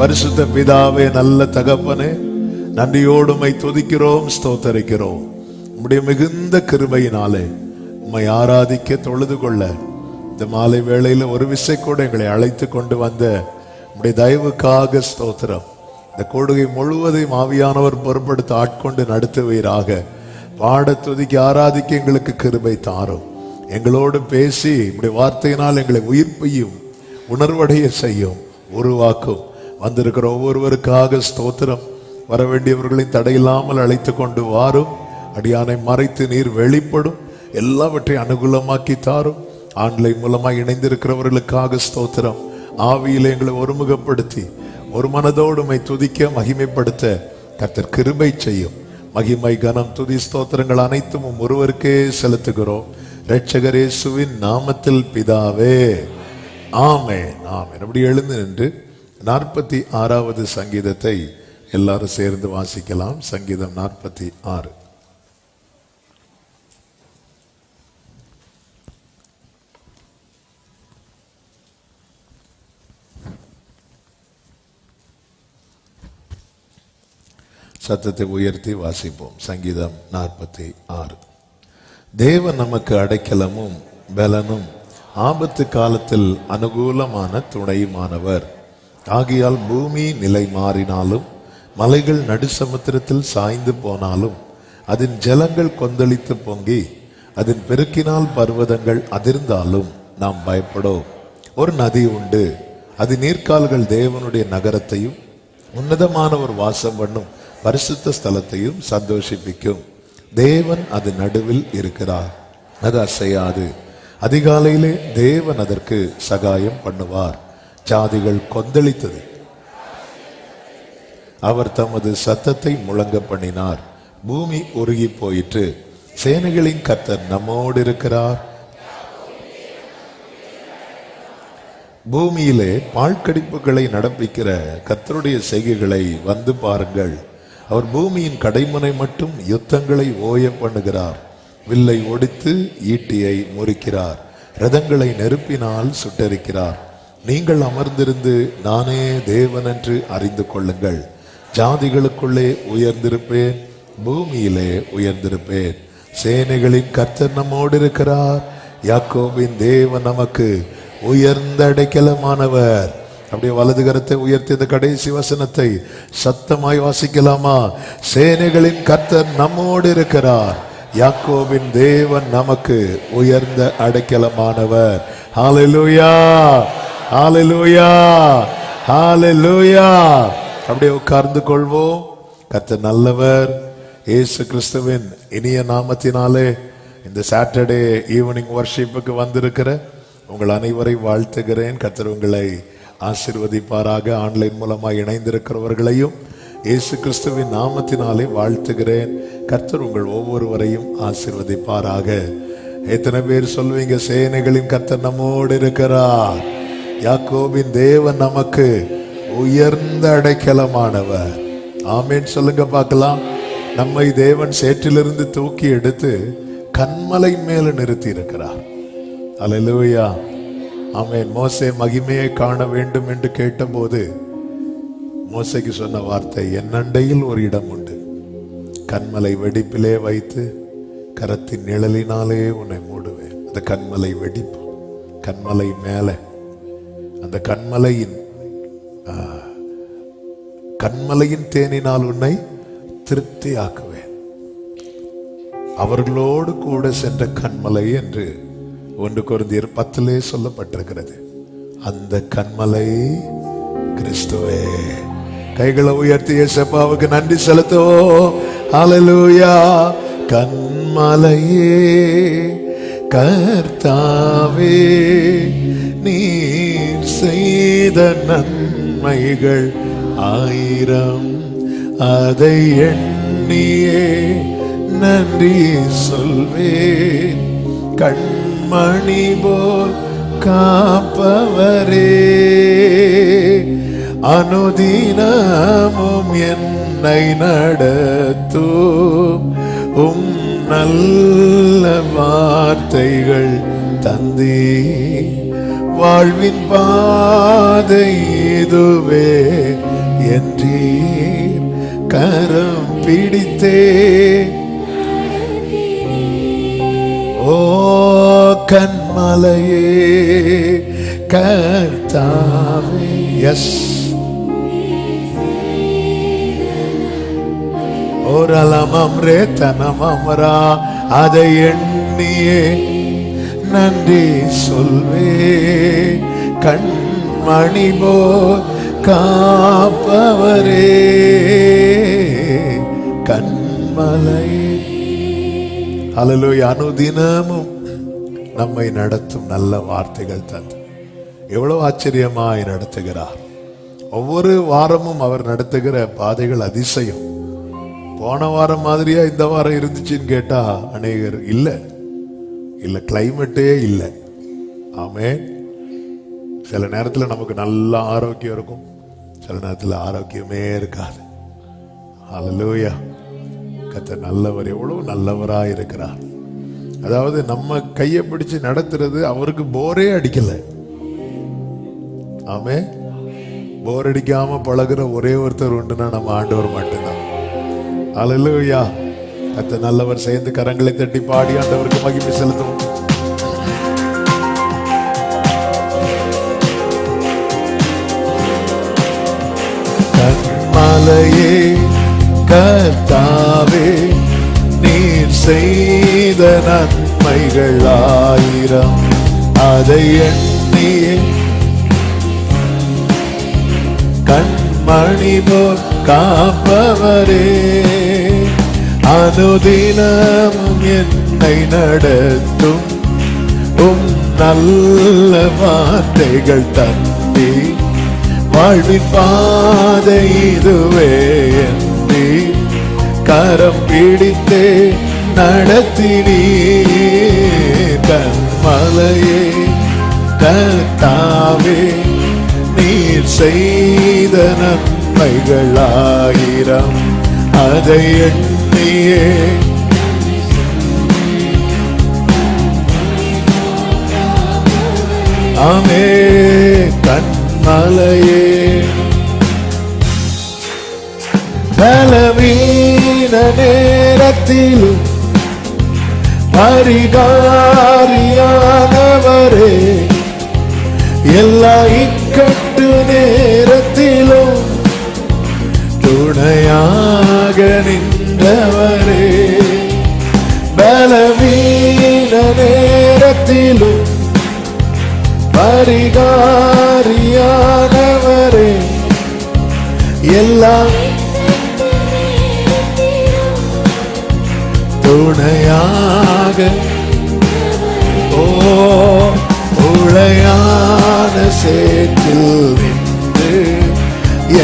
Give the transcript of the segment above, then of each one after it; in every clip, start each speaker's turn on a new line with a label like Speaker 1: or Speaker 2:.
Speaker 1: பரிசுத்த பிதாவே, நல்ல தகப்பனே, நன்றியோடு உம்மை துதிக்கிறோம், ஸ்தோத்தரிக்கிறோம். உம்முடைய மிகுந்த கிருபையினாலே உம்மை ஆராதிக்க தொழுது கொள்ள இந்த மாலை வேளையில ஒரு விசை கூட எங்களை அழைத்து கொண்டு வந்த உம்முடைய தயவுக்காக ஸ்தோத்திரம். இந்த கொடுகை முழுவதையும் ஆவியானவர் பொறுப்படுத்த ஆட்கொண்டு நடத்துவீராக. பாட துதிக்க ஆராதிக்க எங்களுக்கு கிருபை தாரும். எங்களோடு பேசி உம்முடைய வார்த்தையினால் எங்களை உயிர்ப்பையும் உணர்வடைய செய்யும், உருவாக்கும். வந்திருக்கிற ஒவ்வொருவருக்காக ஸ்தோத்திரம். வர வேண்டியவர்களையும் தடையில்லாமல் அழைத்து கொண்டு வாரும். அடியானை மறைத்து நீர் வெளிப்படும், எல்லாவற்றையும் அனுகூலமாக்கி தாரும். ஆன்லைன் மூலமாக இணைந்திருக்கிறவர்களுக்காக ஸ்தோத்திரம். ஆவியிலே எங்களை ஒருமுகப்படுத்தி ஒரு மனதோடு உம்மை துதிக்க மகிமைப்படுத்த கர்த்தர் கிருபை செய்யும். மகிமை கனம் துதி ஸ்தோத்திரங்கள் அனைத்தும் ஒருவருக்கே செலுத்துகிறோம், இரட்சகர் இயேசுவின் நாமத்தில் பிதாவே, ஆமென், ஆமென். அப்படி எழுந்து நின்று 46வது சங்கீதத்தை எல்லாரும் சேர்ந்து வாசிக்கலாம். சங்கீதம் 46. சத்தத்தை உயர்த்தி வாசிப்போம். சங்கீதம் 46. தேவன் நமக்கு அடைக்கலமும் பலனும் ஆபத்து காலத்தில் அனுகூலமான துணையுமானவர். ஆகையால் பூமி நிலை மாறினாலும் மலைகள் நடுசமுத்திரத்தில் சாய்ந்து போனாலும் அதன் ஜலங்கள் கொந்தளித்து பொங்கி அதன் பெருக்கினால் பர்வதங்கள் அதிர்ந்தாலும் நாம் பயப்படோம். ஒரு நதி உண்டு, அது நீர்க்கால்கள் தேவனுடைய நகரத்தையும் உன்னதமானவர் வாசம் பண்ணும் பரிசுத்த ஸ்தலத்தையும் சந்தோஷிப்பிக்கும். தேவன் அது நடுவில் இருக்கிறார், அது அசையாது. அதிகாலையிலே தேவன் அதற்கு சகாயம் பண்ணுவார். ஜாதிகள் கொந்தளித்தது, அவர் தமது சத்தத்தை முழங்க பண்ணினார். பூமி உருகி போயிற்று. சேனைகளின் கர்த்தர் நம்மோடு இருக்கிறார். பூமியிலே பாழ்கடிப்புகளை நடப்பிக்கிற கர்த்தருடைய செய்கைகளை வந்து பாருங்கள். அவர் பூமியின் கடைமுனை மட்டும் யுத்தங்களை ஓய பண்ணுகிறார். வில்லை ஒடித்து ஈட்டியை முறிக்கிறார், ரதங்களை நெருப்பினால் சுட்டரிக்கிறார். நீங்கள் அமர்ந்திருந்து நானே தேவன் என்று அறிந்து கொள்ளுங்கள். ஜாதிகளுக்குள்ளே உயர்ந்திருப்பேன், பூமியிலே உயர்ந்திருப்பேன். சேனைகளின் கர்த்தர் நம்மோடு இருக்கிறார். யாக்கோபின் தேவன் நமக்கு உயர்ந்த அடைக்கலமானவர். அப்படியே வலது கரத்தை உயர்த்தி இந்த கடைசி வசனத்தை சத்தமாய் வாசிக்கலாமா? சேனைகளின் கர்த்தர் நம்மோடு இருக்கிறார். யாக்கோபின் தேவன் நமக்கு உயர்ந்த அடைக்கலமானவர். ஹல்லேலூயா, ஹல்லேலூயா, ஹல்லேலூயா. அப்படியே உட்கார்ந்து கொள்வோம். கர்த்தர் நல்லவர். இயேசு கிறிஸ்துவின் இனிய நாமத்தினாலே இந்த சாட்டர்டே ஈவினிங் வர்ஷிப்புக்கு வந்திருக்கிற உங்கள் அனைவரை வாழ்த்துகிறேன். கர்த்தர் உங்களை ஆசீர்வதிப்பாராக. ஆன்லைன் மூலமாக இணைந்திருக்கிறவர்களையும் இயேசு கிறிஸ்துவின் நாமத்தினாலே வாழ்த்துகிறேன். கர்த்தர் உங்கள் ஒவ்வொருவரையும் ஆசீர்வதிப்பாராக. எத்தனை பேர் சொல்வீங்க, சேனைகளின் கர்த்தர் நம்மோடு இருக்கிறார், யாக்கோபின் தேவன் நமக்கு உயர்ந்த அடைக்கலமானவர்? ஆமென் சொல்லுங்க பார்க்கலாம். நம்மை தேவன் சேற்றிலிருந்து தூக்கி எடுத்து கன்மலை மேல நிறுத்தி இருக்கிறார். அல்லேலூயா, ஆமென். மோசே மகிமையை காண வேண்டும் என்று கேட்டபோது மோசேக்கு சொன்ன வார்த்தை, என் அண்டையில் ஒரு இடம் உண்டு, கன்மலை வெடிப்பிலே வைத்து கரத்தின் நிழலினாலே உன்னை மூடுவேன். அந்த கன்மலை வெடிப்பு, கன்மலை மேலே அந்த கன்மலையின் தேனினால் உன்னை திருப்தியாக்குவேன். அவர்களோடு கூட சென்ற கன்மலை என்று 1 கொரிந்தியர் 10 சொல்லப்பட்டிருக்கிறது. அந்த கன்மலை கிறிஸ்துவே. கைகளை உயர்த்தி இயேசுவுக்கு நன்றி செலுத்துவோம். ஹல்லேலூயா. கன்மலையே கர்த்தாவே, நீர் செய்த நன்மைகள் 1000, அதை எண்ணியே நன்றி சொல்வேன். கண்மணி போல் காப்பவரே, அனுதினமும் என்னை நடத்தும் நல்ல வார்த்தைகள் தந்தே வாழ்வின் பாதை இதுவே என்றீர் கரம் பிடித்தே ஓ கண்மலையே கர்த்தாவே. எஸ், ஓரலமம் ரேத்தனமரா அதை எண்ணியே நன்றி சொல்வே. கண்மணி போல் காப்பவரே கண்மலையே. ஹல்லேலூயா. அனுதினமும் நம்மை நடத்தும் நல்ல வார்த்தைகள் தந்து எவ்வளவு ஆச்சரியமாய் நடத்துகிறார். ஒவ்வொரு வாரமும் அவர் நடத்துகிற பாதைகள் அதிசயம். போன வாரம் மாதிரியா இந்த வாரம் இருந்துச்சுன்னு கேட்டா அநேகர் இல்லை, கிளைமேட்டே இல்லை. ஆமே. சில நேரத்தில் நமக்கு நல்ல ஆரோக்கியம் இருக்கும், சில நேரத்தில் ஆரோக்கியமே இருக்காது. ஹல்லேலூயா. கர்த்தர் நல்லவர், எவ்வளவு நல்லவராய் இருக்கிறார். அதாவது நம்ம கையை பிடிச்சு நடத்துறது அவருக்கு போரே அடிக்கல. ஆமே. போர் அடிக்காம பழகுற ஒரே ஒருத்தர் உண்டுன்னா நம்ம ஆண்டவர் மட்டும்தான். ஹல்லேலூயா. கர்த்தர் நல்லவர். சேர்ந்து கரங்களை தட்டி பாடி ஆண்டவருக்கு மகிமை செலுத்துவோம். கண்மலையே கர்த்தாவே, நீர் செய்த நன்மைகள் ஆயிரம், அதை எண்ணியே கண்மணி போல் காப்பவரே. அனுதினமும் என்னை நடத்தும் உம் நல்ல வார்த்தைகள் தந்தி, வாழ்வின் பாதை இதுவே என்று கரம் பிடித்தே நடத்தினீர். கண்மலையே கர்த்தாவே, நீர் செய்த நன்மைகள் ஆயிரம், அதை எண்ணியே ஆமே. கண்மலையே பலவீன நேரத்திலும் பரிகாரியானவரே, எல்லா இக்கட்டு நேரத்திலும் துணையாக நின்றவரே. பலவீன நேரத்திலும் பரிகாரியானவரே, எல்லா துணையாக ஓ உளையான சேற்றில் நின்று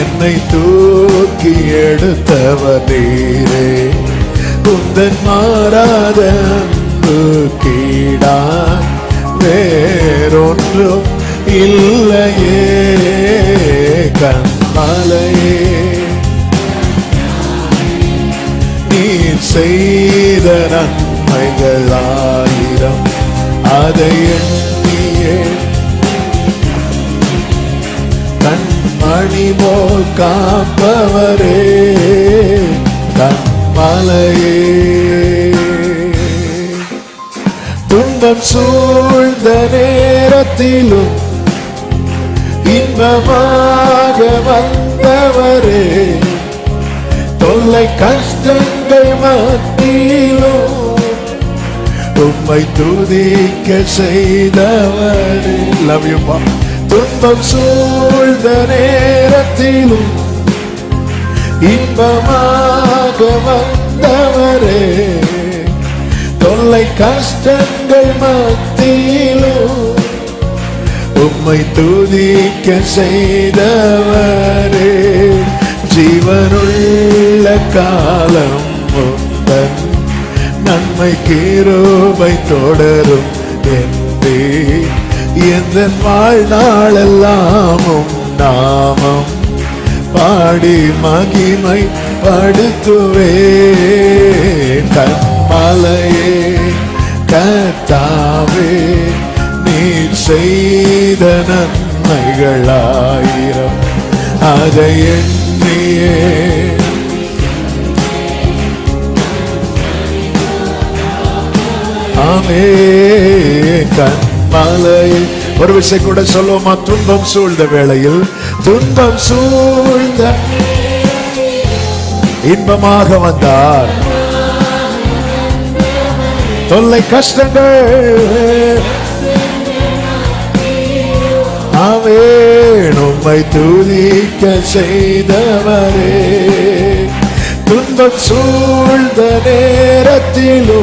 Speaker 1: என்னை தூக்கி எடுத்தவர் நீரே. உந்தன் மாறாத அன்பு கீடா வேறொன்றும் இல்லையே. கண்மலையே நீர் செய்த நன்மைகள் ஆயிரம், அதை எண்ணியே கண்மணி போல் காப்பவரே கண்மலையே. துன்பம் சூழ்ந்த நேரத்திலும் இன்பமாக வந்தவரே, தொல்லை கஷ்டங்கள் மத்தியிலும் உம்மை துதிக்க செய்தவரே. லவ் யூ மா. துன்பம் சூழ்ந்த நேரத்திலும் இன்பமாக வந்தவரே, தொல்லை கஷ்டங்கள் மத்தியிலும் உம்மை துதிக்க செய்தவரே. ஜீவனுள்ள காலம் உந்தன் நன்மை கிருபை தொடரும் என்றே, எந்த வாழ்நாளெல்லாமும் நாமம் பாடி மகிமை படுத்துவே. கண்மலையே கர்த்தாவே, நீர் செய்த நன்மைகளாயிரம் அதை எண்ணியே ஆமே கண்மலையை ஒரு விஷயம் கூட சொல்லுவோமா? துன்பம் சூழ்ந்த வேளையில், துன்பம் சூழ்ந்த இன்பமாக வந்தார். தொல்லை கஷ்டங்கள் ஆமென் உம்மை துதிக்க செய்தவரே. துன்பம் சூழ்ந்த நேரத்திலோ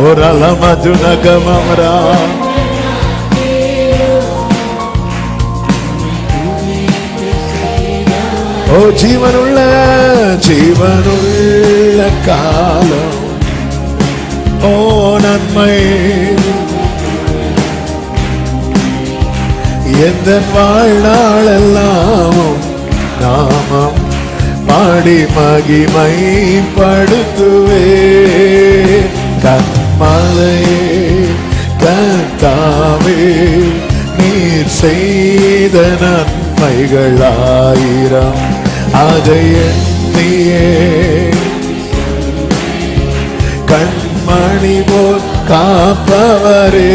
Speaker 1: ஒரலமதுனகமரா ஓ ஜீவனுள்ள காலம் ஓ நன்மை எந்த வாழ்நாளெல்லாம் நாமம் பாடி மகிமைப்படுத்துவே. கண்மலையே கர்த்தாவே நீர் செய்த நன்மைகளாயிரம் அதை எண்ணியே கண்மணி போல் காப்பவரே.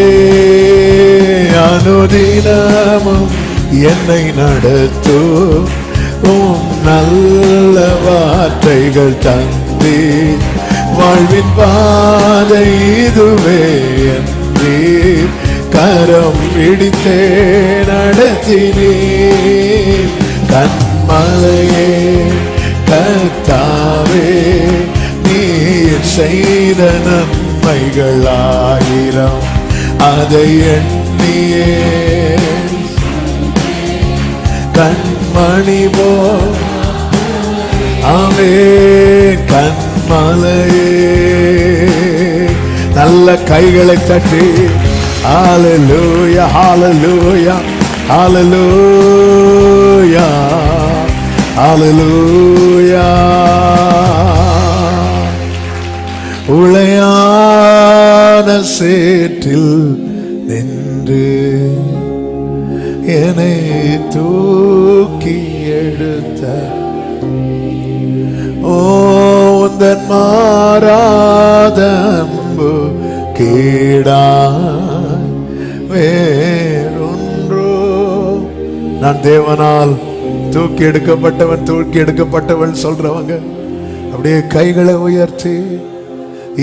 Speaker 1: அனுதினமும் என்னை நடத்தும் நல்ல வார்த்தைகள் தந்தே வாழ்வின் பாதை இதுவே என்றே கரம் பிடித்தே நடத்தினே. கண்மலையே கர்த்தாவே நீர் செய்த நன்மைகளாயிரம் அதை எண்ணியே கண்மணி போல் ஆமென் கண்மலையே. நல்ல கைகளை தட்டி ஹல்லேலூயா ஹல்லேலூயா ஹல்லேலூயா ஹல்லேலூயா. உளையான சேற்றில் நின்று என்னை தூக்கி எடுத்த ஓ உந்தன் மாறாத அன்பு கீடா வேறொன்றோ. நான் தேவனால் தூக்கி எடுக்கப்பட்டவன் சொல்றவங்க அப்படியே கைகளை உயர்த்தி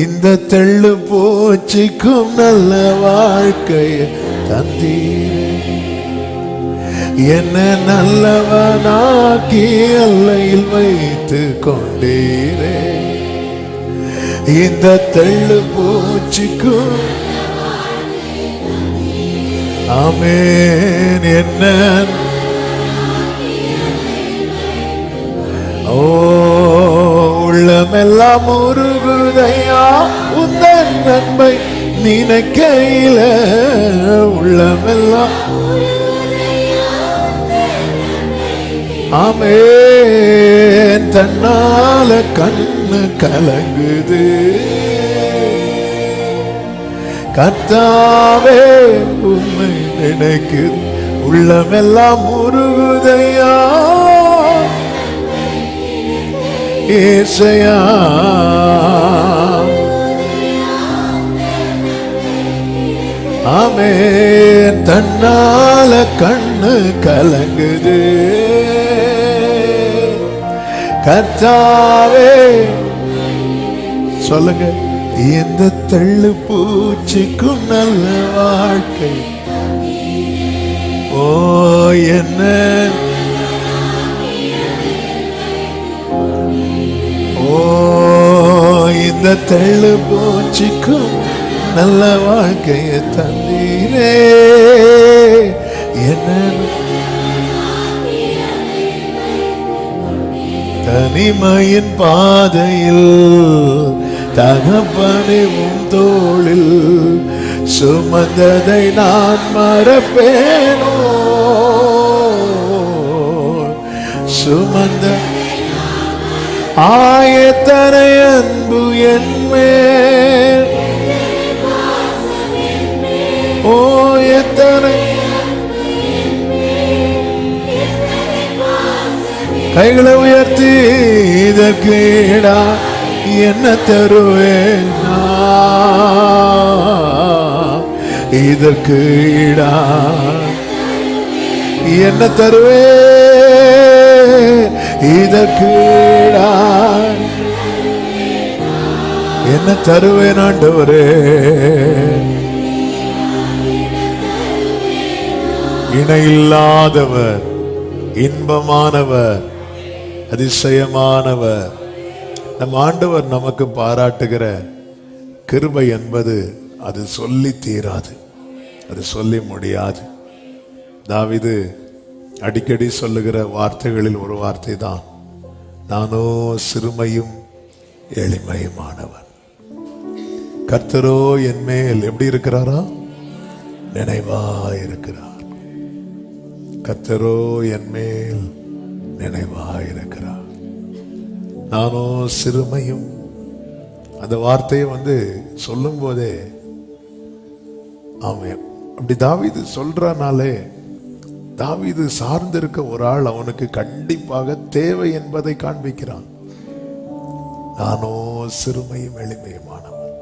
Speaker 1: இந்த தெள்ளு போச்சிக்கும் நல்ல வாழ்க்கையை தந்தீரே. என்ன நல்லவனாக்கி எல்லையில் வைத்து கொண்டீரே. இந்த தெள்ளு பூச்சிக்கும் ஆமென் என்ன ஓ உள்ளமெல்லாம் உருகுதையா உந்தன் நன்மை நினைக்கையில உள்ளமெல்லாம் ஆமென் தன்னால கண்ணு கலங்குது. கர்த்தாவே உம்மை நினைக்குது உள்ளமெல்லாம் உருகுதையா ஏசையா. ஆமென் தன்னால கண்ணு கலங்குது. கர்த்தாவே சொல்லுங்க இந்த தெள்ளு பூச்சிக்கும் நல்ல வாழ்க்கை ஓ என்ன ஓ இந்த தெள்ளு பூச்சிக்கும் நல்ல வாழ்க்கையை தந்தீரே. என்ன தனிமையின் பாதையில் தகப்பனே உன் தோளில் சுமந்ததை நான் மறப்பேனோ. சுமந்த ஆயத்தனை அன்பு என்மேல், ஓ எத்தனை. கைகளை உயர்த்தி இதற்கு ஈடா என்ன தருவேன், இதற்கு ஈடா என்ன தருவேன், இதற்கு ஈடா என்ன தருவேன் ஆண்டவரே. இணையில்லாதவர், இன்பமானவர், அதிசயமானவர். நம் ஆண்டவர் நமக்கு பாராட்டுகிற கிருபை என்பது அது சொல்லி தீராது, அது சொல்லி முடியாது. தாவீது அடிக்கடி சொல்லுகிற வார்த்தைகளில் ஒரு வார்த்தை தான், நானோ சிறுமையும் எளிமையுமானவன். கர்த்தரோ என் மேல் எப்படி இருக்கிறாரா, நினைவாயிருக்கிறார். கர்த்தரோ என் மேல் நினைவாயிருக்கிறார். நானோ சிறுமையும். அந்த வார்த்தையை சொல்லும் போதே ஆமென் அப்படி தாவீது சொல்றனாலே, தாவீது சார்ந்திருக்க ஒரு ஆள் அவனுக்கு கண்டிப்பாக தேவை என்பதை காண்பிக்கிறான். நானோ சிறுமையும் எளிமையுமானவன்.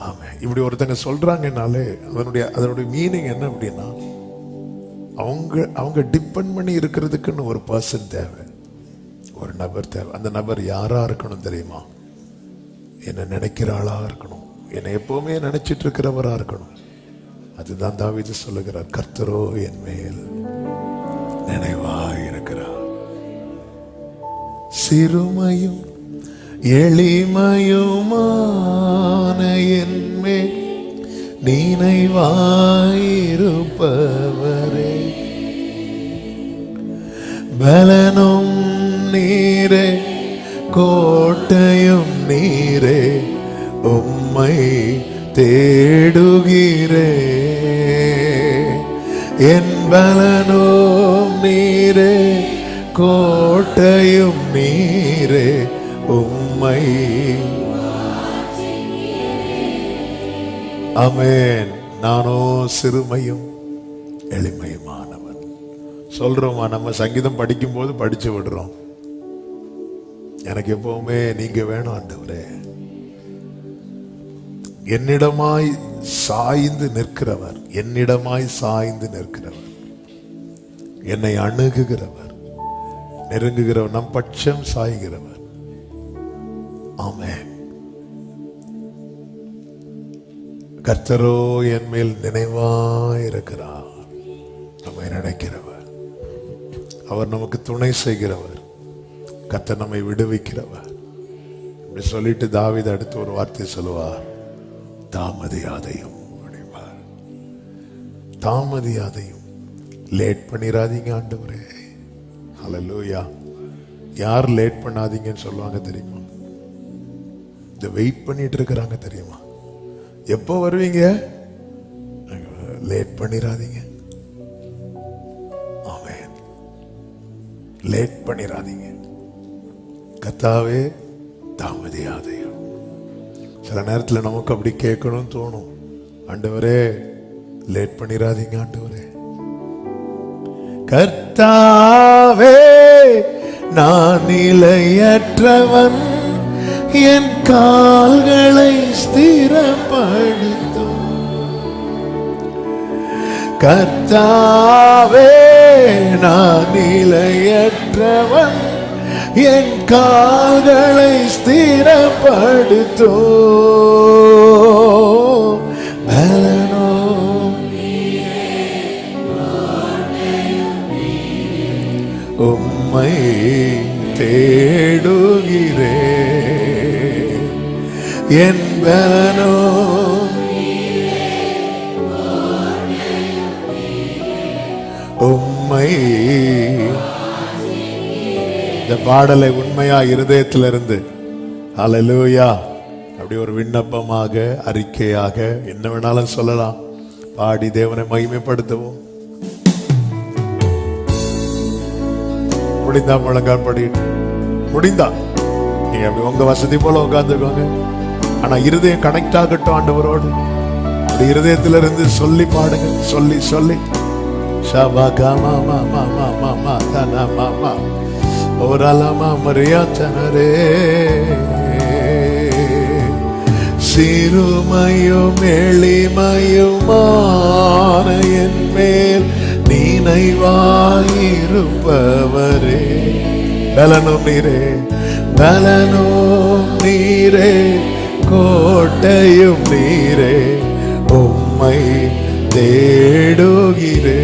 Speaker 1: ஆமென். இப்படி ஒருத்தங்க சொல்றாங்கனாலே அதனுடைய மீனிங் என்ன அப்படின்னா, அவங்க டிபெண்ட் பண்ணி இருக்கிறதுக்குன்னு ஒரு பர்சன் தேவை, ஒரு நபர் தேவை. அந்த நபர் யாரா இருக்கணும் தெரியுமா? என்னை நினைக்கிற ஆளா இருக்கணும், என்னை எப்பவுமே நினைச்சிட்டு இருக்கிறவரா இருக்கணும். அதுதான் தாவீது சொல்லுகிறார், கர்த்தரோ என் மேல் நினைவாயிருக்கிறார். சிறுமையும் எளிமையுமான என் மேல் நினைவாயிருப்பவரே, பலனும் நீரே கோட்டையும் நீரே, உம்மை தேடுகிறே. என் பலனும் நீரே கோட்டையும் நீரே, உம்மை. ஆமென். நானோ சிறுமையும் எளிமையுமானவன். சொல்றோமா? நம்ம சங்கீதம் படிக்கும் போது படிச்சு விடுறோம், எனக்கு எப்பவுமே நீங்க வேணும் ஆண்டவரே. என்னிடமாய் சாய்ந்து நிற்கிறவர், என்னிடமாய் சாய்ந்து நிற்கிறவர், என்னை அணுகுகிறவர், நெருங்குகிறவர், நம் பட்சம் சாய்கிறவர். ஆமென். கர்த்தரோ என் மேல் நினைவாயிருக்கிறார். நம்மை நினைக்கிறவர், அவர் நமக்கு துணை செய்கிறவர், கர்த்தர் நம்மை விடுவிக்கிறவர். இப்படி சொல்லிட்டு தாவீது அடுத்து ஒரு வார்த்தை சொல்லுவார், தாமதியாதையும் அப்படிவார். தாமதியாதையும், லேட் பண்ணிராதீங்க ஆண்டவரே. ஹல்லேலூயா. யார் லேட் பண்ணாதீங்கன்னு சொல்லுவாங்க தெரியுமா? இந்த வெயிட் பண்ணிட்டு இருக்கிறாங்க தெரியுமா? எப்போ வருவீங்க? லேட் பண்ணிராதீங்க. ஆமென். லேட் பண்ணிராதீங்க. கர்த்தாவே தாமதியாதையும். சில நேரத்தில் நமக்கு அப்படி கேட்கணும்னு தோணும், ஆண்டவரே லேட் பண்ணிராதீங்க ஆண்டவரே. கர்த்தாவே நான் நிலையற்றவன், என் கால்களை ஸ்திரப்படுத்தும். கர்த்தாவே நான் நிலையற்றவன், என் கால்களை ஸ்திரப்படுத்தும். பலனோ உம்மை தேடுகிறே, என் பலனோ உம்மை. இந்த பாடலை உண்மையா இருதயத்திலிருந்து ஹல்லேலூயா அப்படி ஒரு விண்ணப்பமாக, அறிக்கையாக, என்ன வேணாலும் சொல்லலாம், பாடி தேவனை மகிமைப்படுத்தவும். முடிந்தா முழங்கால் படிட்டு முடிந்தா நீங்க அப்படி உங்க வசதி போல உட்காந்துக்கோங்க. ஆனா இருதயம் கனெக்ட் ஆகட்டும் ஆண்டவரோடு. இருதயத்திலிருந்து சொல்லி பாடுங்க. சொல்லி சொல்லி சிறுமையும் எளிமையுமான என் மேல் நினைவாயிருப்பவரே. பலனும் நீரே, பலனும் நீரே, கோட்டையும் நீரே, உம்மை தேடுகிறே.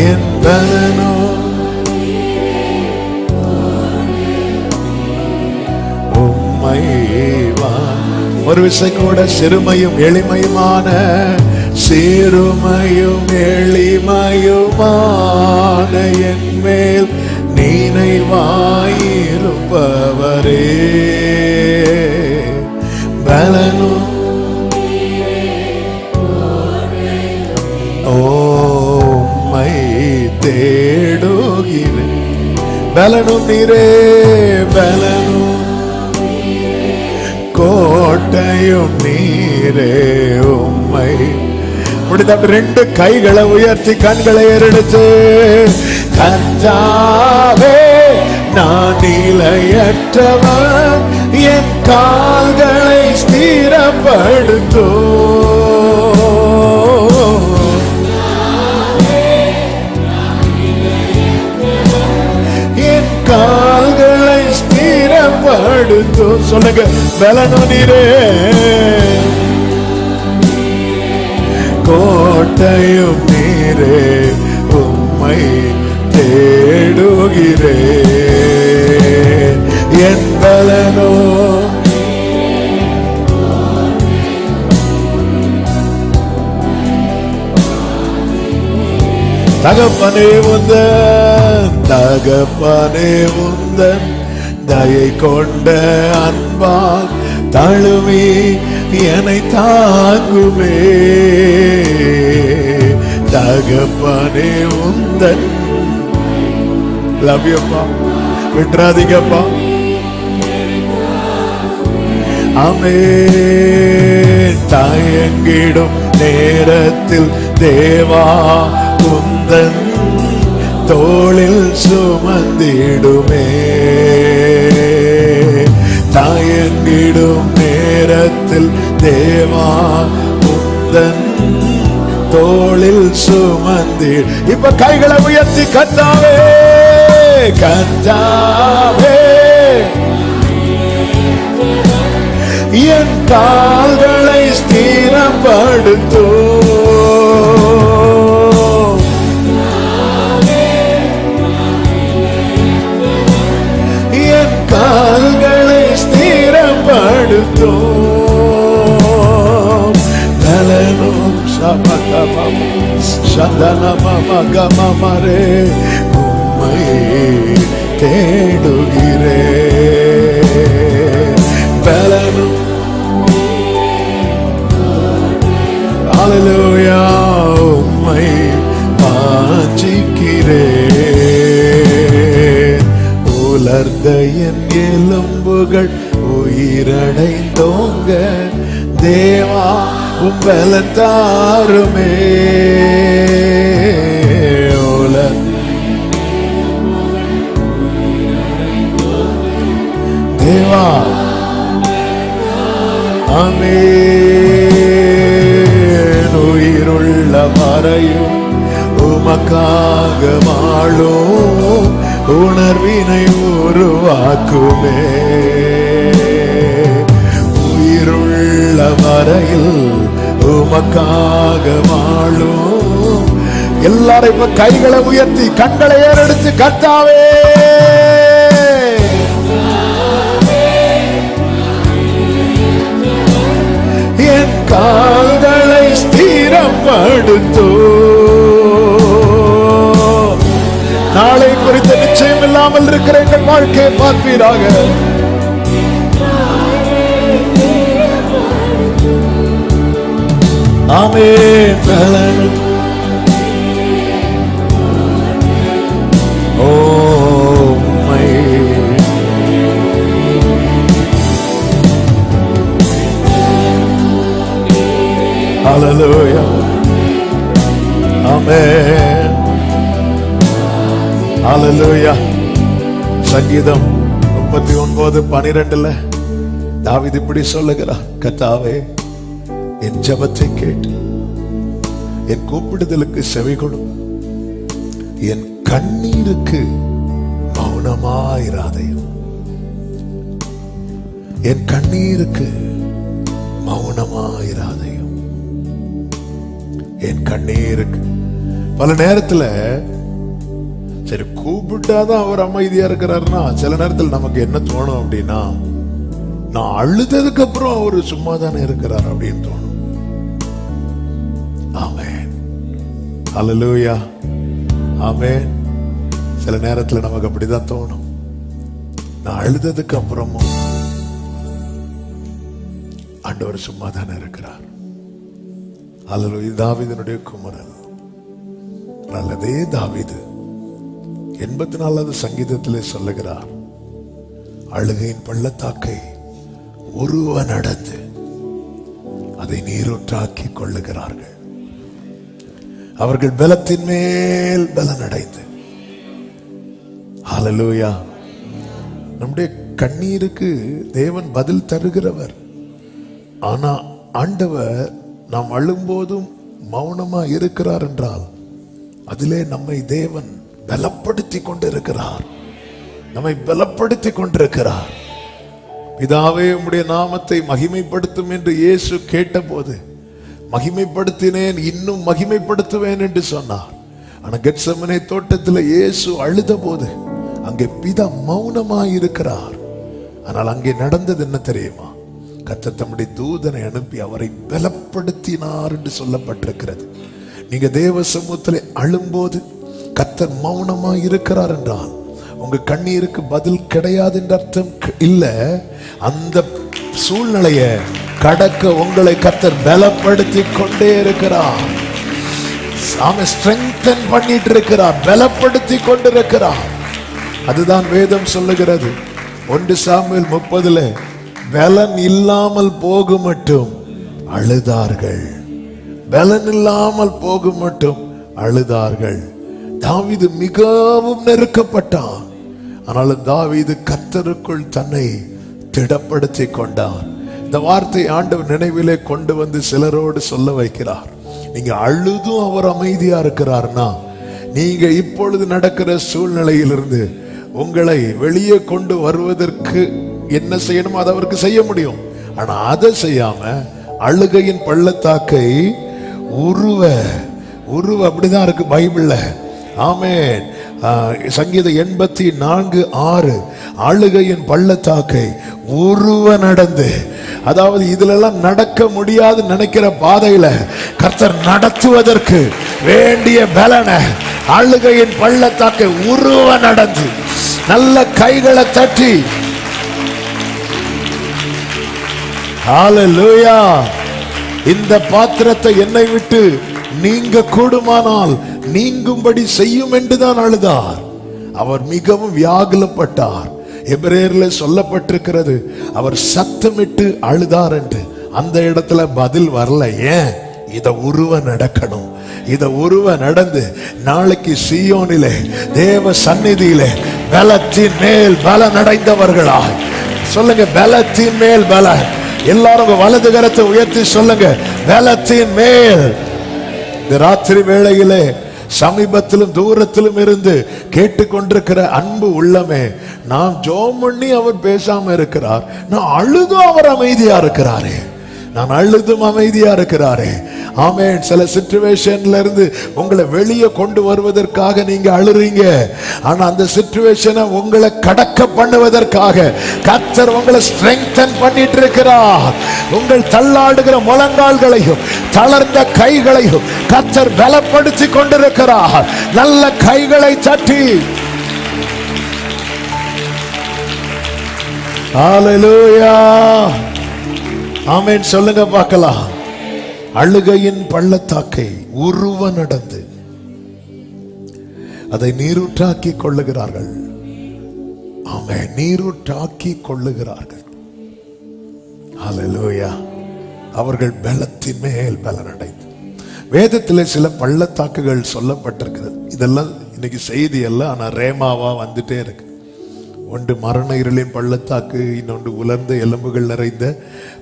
Speaker 1: என் பலனோ உம்மை. ஒரு விசை கூட சிறுமையும் எளிமையுமான, சிறுமையும் எளிமையுமான என் மேல் நினைவாயிருப்பவரே. பலனும் உம்மை தேடுகிறேன். பலனும் நீரே, பலனும் கோட்டையும் நீரே, உம்மை. முடிந்த ரெண்டு கைகளை உயர்த்தி கண்களை ஏறெடுத்து, கர்த்தாவே நான் நிலையற்றவன், என் கால்களை ஸ்திரப்படுத்தோ. என் கால்களை ஸ்திரப்படுத்தோ. சொல்லுங்க, பலனு நீரே, கோட்டையும் நீரே, உம்மை தேடுகிறே. என் பலனோ தகப்பனே உந்தன், தகப்பனே உந்தன் தயை கொண்ட அன்பால் தழுவி என்னை தாங்குமே. தகப்பனே உந்தன், லவ் யூ அப்பா, விட்டுறாதீங்கப்பா. ஆமென். தயங்கிடும் நேரத்தில் தேவா உந்தன் தோளில் சுமந்திடுமே. தயங்கிடும் நேரத்தில் தேவா உந்தன் தோளில் சுமந்தி. இப்ப கைகளை உயர்த்தி, கர்த்தாவே, கர்த்தாவே என் கால்களை ஸ்திரப்படுத்தோ. என் கால்களை ஸ்திரப்படுத்தோ. பலனும் சமதமம் சந்தனமகமரே, உம்மை தேடுகிறே. பலனும் ஹல்லேலூயா, உம்மை வாஞ்சிக்கிறே. உலர்ந்த என் எலும்புகள் உயிரடைந்தோங்க, தேவா உம்பலன் தாருமே. தேவா ஆமென். உயிருள்ள வரையும் உமக்காக வாழும் உணர்வினை உருவாக்குமே. உயிருள்ள வரையில் உமக்காக வாழும். எல்லாரும் இப்ப கைகளை உயர்த்தி கண்களை ஏறெடுத்து, கர்த்தாவே என் கால்களை ஸ்திரப்படுத்தோ. நாளை குறித்த நிச்சயம் இல்லாமல் இருக்கிற எங்கள் வாழ்க்கையை பார்ப்பீராக. ஆமென். பலனும் உம்மை ஹல்லேலூயா. ஆமென். ஹல்லேலூயா. சங்கீதம் 39:12 தாவீது இப்படி சொல்லுகிறார், கர்த்தாவே என் ஜெபத்தை கேட்டு என் கூப்பிடுதலுக்கு செவி கொடு, என் கண்ணீருக்கு மௌனமாயிராதையும். என் கண்ணீருக்கு மௌனமாயிராதையும். என் கண்ணீருக்கு பல நேரத்துல சரி கூப்பிட்டாதான் அவர் அமைதியா இருக்கிறாருன்னா, சில நேரத்தில் நமக்கு என்ன தோணும் அப்படின்னா, நான் அழுததுக்கு அப்புறம் அவரு சும்மா தானே இருக்கிறார் அப்படின்னு தோணும். ஆமென். ஹல்லேலூயா. ஆமென். சில நேரத்துல நமக்கு அப்படிதான் தோணும், நான் அழுததுக்கு அப்புறமும் ஆண்டவர் சும்மா தானே இருக்கிறார். ஹல்லேலூயா. தாவீதுனுடைய குமாரன் நல்லதே தாவீது 84வது சங்கீதத்திலே சொல்லுகிறார், அழுகையின் பள்ளத்தாக்கை ஒருவன் நடந்து அதை நீரூற்றாக்கி கொள்ளுகிறார்கள். அவர்கள் பலத்தின் மேல் பலன் அடைந்து. ஹல்லேலூயா. நம்முடைய கண்ணீருக்கு தேவன் பதில் தருகிறவர். ஆனா ஆண்டவர் நாம் அழும்போதும் மௌனமா இருக்கிறார் என்றால் அதிலே நம்மை தேவன் பலப்படுத்தி கொண்டிருக்கிறார். நம்மை பலப்படுத்தி கொண்டிருக்கிறார். பிதாவே உம்முடைய நாமத்தை மகிமைப்படுத்தும் என்று இயேசு கேட்டபோது, மகிமைப்படுத்தினேன் இன்னும் மகிமைப்படுத்துவேன் என்று சொன்னார். ஆனா கெத்செமனே தோட்டத்தில் இயேசு அழுத போது அங்கே பிதா மௌனமாய் இருக்கிறார். ஆனால் அங்கே நடந்தது என்ன தெரியுமா? கர்த்தர் தம்முடைய தூதனை அனுப்பி அவரை பலப்படுத்தினார் என்று சொல்லப்பட்டிருக்கிறது. நீங்க தேவ சமூகத்திலே அழும்போது கர்த்தர் மௌனமாய் இருக்கிறார் என்றால் உங்க கண்ணீருக்கு பதில் கிடையாது என்ற அர்த்தம் இல்ல. அந்த சூழ்நிலைய கடக்க உங்களை கர்த்தர் பலப்படுத்தி கொண்டே இருக்கிறார். ஸ்ட்ரெங்தன் பண்ணிட்டு இருக்கிறார், பலப்படுத்தி கொண்டிருக்கிறார். அதுதான் வேதம் சொல்லுகிறது. 1 சாமுவேல் 30 பலன் இல்லாமல் போகும் மட்டும் அழுதார்கள். பலன் இல்லாமல் போகும் மட்டும் அழுதார்கள். தாவீது மிகவும் நெருக்கப்பட்டான். ஆனாலும் தாவீது கர்த்தருக்குள் தன்னை திடப்படுத்தி கொண்டார். இந்த வார்த்தை ஆண்டவர் நினைவிலே கொண்டு வந்து சிலரோடு சொல்ல வைக்கிறார். நீங்க அழுதும் அவர் அமைதியா இருக்கிறார்னா, நீங்க இப்பொழுது நடக்கிற சூழ்நிலையிலிருந்து உங்களை வெளியே கொண்டு வருவதற்கு என்ன செய்யணுமோ அதை அவருக்கு செய்ய முடியும். ஆனா அதை செய்யாம அழுகையின் பள்ளத்தாக்கை உருவ அப்படிதான் இருக்கு பைபிள்ல. ஆமென். சங்கீதம் 84:6 அழுகையின் பள்ளத்தாக்கை உருவ நடந்து, அதாவது இதுல எல்லாம் நடக்க முடியாது நினைக்கிற பாதையில கர்த்தர் நடத்துவதற்கு வேண்டிய பலனை அழுகையின் பள்ளத்தாக்கை உருவ நடந்து நல்ல கைகளை தட்டி ஹல்லேலூயா. இந்த பாத்திரத்தை என்னை விட்டு நீங்க கூடுமானால் நீங்கும்படி செய்யும் என்றுதான் அழுதார். அவர் மிகவும் வியாகுலப்பட்டார். எபிரேயர்ல சொல்லப்பட்டிருக்கிறது, அவர் சத்தமிட்டு அழுதார் என்று. அந்த இடத்துல பதில் வரல. ஏன்? இத உருவ நடக்கணும். இத உருவ நடந்து நாளைக்கு சீயோனிலே தேவ சந்நிதியிலே பலத்தின் மேல் பலன் அடைந்தவர்களாய் சொல்லுங்க, பலத்தின் மேல் பலன். எல்லாரும் வலது கரத்தை உயர்த்தி சொல்லுங்க, பலத்தின் மேல். இந்த ராத்திரி வேளையிலே சமீபத்திலும் தூரத்திலும் இருந்து கேட்டுக்கொண்டிருக்கிற அன்பு உள்ளமே, நான் ஜெபம் பண்ணி அவர் பேசாம இருக்கிறார், நான் அழுதும் அவர் அமைதியா இருக்கிறாரே, நான் அழுதும் அமைதியா இருக்கிறாரே. ஆமென். சில சிச்சுவேஷன்ல இருந்து உங்களை வெளியே கொண்டு வருவதற்காக நீங்க அழுறீங்க. ஆனா அந்த சிச்சுவேஷனை உங்களை கடக்க பண்ணுவதற்காக கர்த்தர் உங்களை ஸ்ட்ரெங்தன் பண்ணிட்டு இருக்கிறார். உங்கள் தள்ளாடுகிற முழங்கால்களையும் தளர்ந்த கைகளையும் கர்த்தர் பலப்படுத்தி கொண்டிருக்கிறார். நல்ல கைகளை தட்டி ஹல்லேலூயா. ஆமென் சொல்லுங்க பார்க்கலாம். அழுகையின் பள்ளத்தாக்கை உருவ நடந்து அதை நீரூற்றாக்கி கொள்ளுகிறார்கள். ஆமென். நீரூற்றாக்கி கொள்ளுகிறார்கள். ஹல்லேலூயா. அவர்கள் பலத்தின் மேல் பலனடைந்து. வேதத்தில் சில பள்ளத்தாக்குகள் சொல்லப்பட்டிருக்கிறது. இதெல்லாம் இன்னைக்கு செய்தி எல்லாம் ஆனா ரேமாவா வந்துட்டே இருக்கு. ஒன்று மரண இருளின் பள்ளத்தாக்கு, இன்னொன்று உலர்ந்த எலும்புகள் நிறைந்த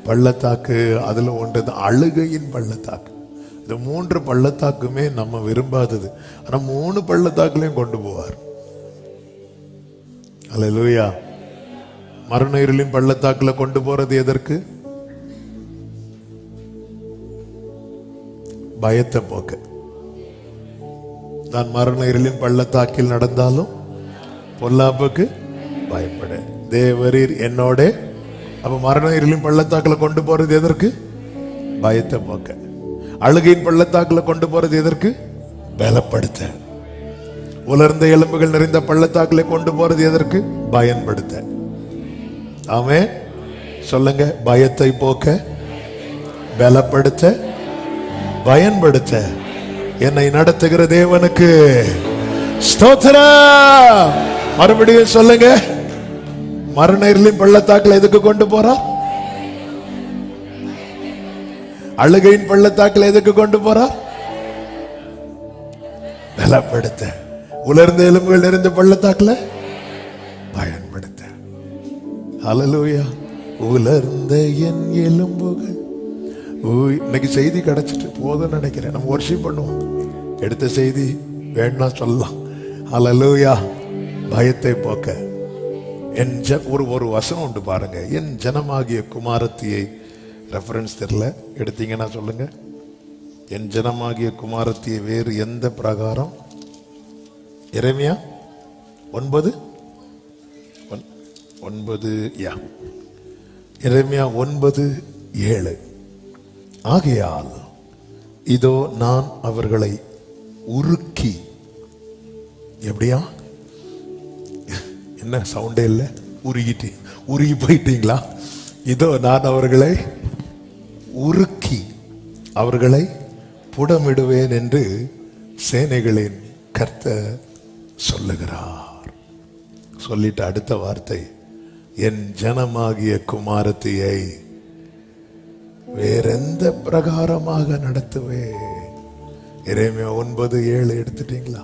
Speaker 1: பள்ளத்தாக்கு, அதுல ஒன்று அழுகையின் பள்ளத்தாக்கு. இந்த 3 பள்ளத்தாக்குமே நம்ம விரும்பாதது. ஆனா 3 பள்ளத்தாக்குலையும் கொண்டு போவார். அல்லேலூயா. மரண இருளின் பள்ளத்தாக்குல கொண்டு போறது எதற்கு? பயத்தை போக்க. நான் மரண இருளின் பள்ளத்தாக்கில் நடந்தாலும் பொல்லாப்புக்கு பயப்பட தேவரீர் என்னோட. அப்ப மரண இருளின் பள்ளத்தாக்குல கொண்டு போறது எதற்கு? பயத்தை போக்க. அழுகையின் பள்ளத்தாக்குல கொண்டு போறது எதற்கு? பலப்படுத்த. உலர்ந்த எலும்புகள் நிறைந்த பள்ளத்தாக்குல கொண்டு போறது எதற்கு? பயன்படுத்த. ஆமென் சொல்லுங்க. பயத்தை போக்க, பலப்படுத்த, பயன்படுத்த என்னை நடத்துகிற தேவனுக்கு ஸ்தோத்திரம். மறுபடியும் சொல்லுங்க. மரண இருளின் பள்ளத்தாக்குல எதுக்கு கொண்டு போறா? அழுகையின் பள்ளத்தாக்குல எதுக்கு கொண்டு போறா? பலப்படுத்த. உலர்ந்த எலும்புகள் நிறைந்த பள்ளத்தாக்குல பயன்படுத்த. ஹல்லேலூயா. உலர்ந்த என் எலும்புகள். இன்னைக்கு செய்தி கிடைச்சிட்டு போதும்னு நினைக்கிறேன். நம்ம வொர்ஷிப் பண்ணுவோம். எடுத்த செய்தி வேணா சொல்லலாம். ஹல்லேலூயா. பயத்தை போக்க என் ஒரு வசனம் உண்டு பாருங்க. என் ஜனமாகிய குமாரத்தியை, ரெஃபரன்ஸ் தெரியல, எடுத்தீங்கன்னா சொல்லுங்க. என் ஜனமாகிய குமாரத்தியை வேறு எந்த பிரகாரம்? எரேமியா 9:9 எரேமியா 9:7. ஆகையால் இதோ நான் அவர்களை உருக்கி. எப்படியா? என்ன சவுண்டே இல்லை? உருகி போயிட்டீங்களா? இதோ நான் அவர்களை உருக்கி அவர்களை புடமிடுவேன் என்று சேனைகளின் கர்த்தர் சொல்லுகிறார். சொல்லிட்டு அடுத்த வார்த்தை, என் ஜனமாகிய குமாரத்தியை வேறெந்த பிரகாரமாக நடத்துவேன். எரேமியா 9:7 எடுத்துட்டீங்களா?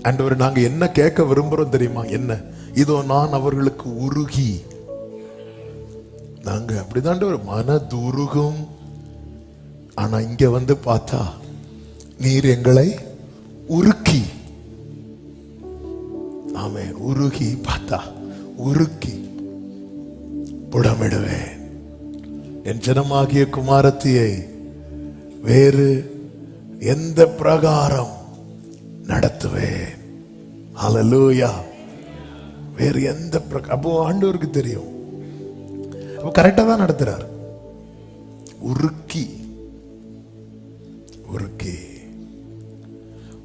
Speaker 1: ஆண்டவரே, நாங்க என்ன கேட்க விரும்புறோம் தெரியுமா? என்ன? இதோ நான் அவர்களுக்கு உருகி. நாங்க அப்படிதான் ஒரு மனதுருகும். ஆனா இங்க வந்து பார்த்தா நீர் எங்களை உருக்கி. ஆமே, உருகி பார்த்தா உருக்கி புடமிடுவேன். என் ஜனமாகிய குமாரத்தியை வேறு எந்த பிரகாரம் நடத்துவேன். ஹல்லேலூயா. வேறு எந்த அப்போ ஆண்டவருக்கு தெரியும். அப்போ கரெக்டா தான் நடத்துறார். உருக்கி உருக்கி.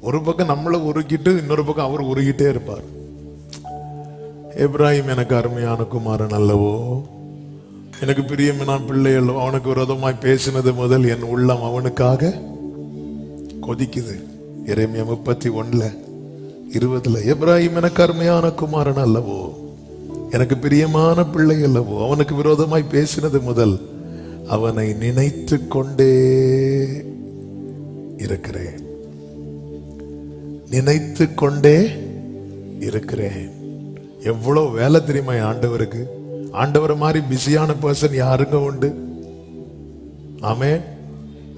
Speaker 1: ஒரு பக்கம் நம்மள உருக்கிட்டு இன்னொரு பக்கம் அவர் உருகிட்டே இருப்பார். எப்ராஹிம் எனக்கு அருமையான குமாரன் அல்லவோ, எனக்கு பிரியமான பிள்ளை அல்லவோ, அவனுக்கு விரோதமாய் பேசினது முதல் என் உள்ளம் அவனுக்காக கொதிக்குது. எரேமியா 31:20. எப்ராஹிம் எனக்கு அருமையான குமாரன் அல்லவோ, எனக்கு பிரியமான பிள்ளை அல்லவோ, அவனுக்கு விரோதமாய் பேசினது முதல் அவனை நினைத்து கொண்டே இருக்கிறேன். நினைத்து கொண்டே இருக்கிறேன். எவ்வளவு வேலை தெரியுமா ஆண்டவருக்கு? ஆண்டவர் மாதிரி பிஸியான பர்சன் யாருங்க உண்டு? ஆமே.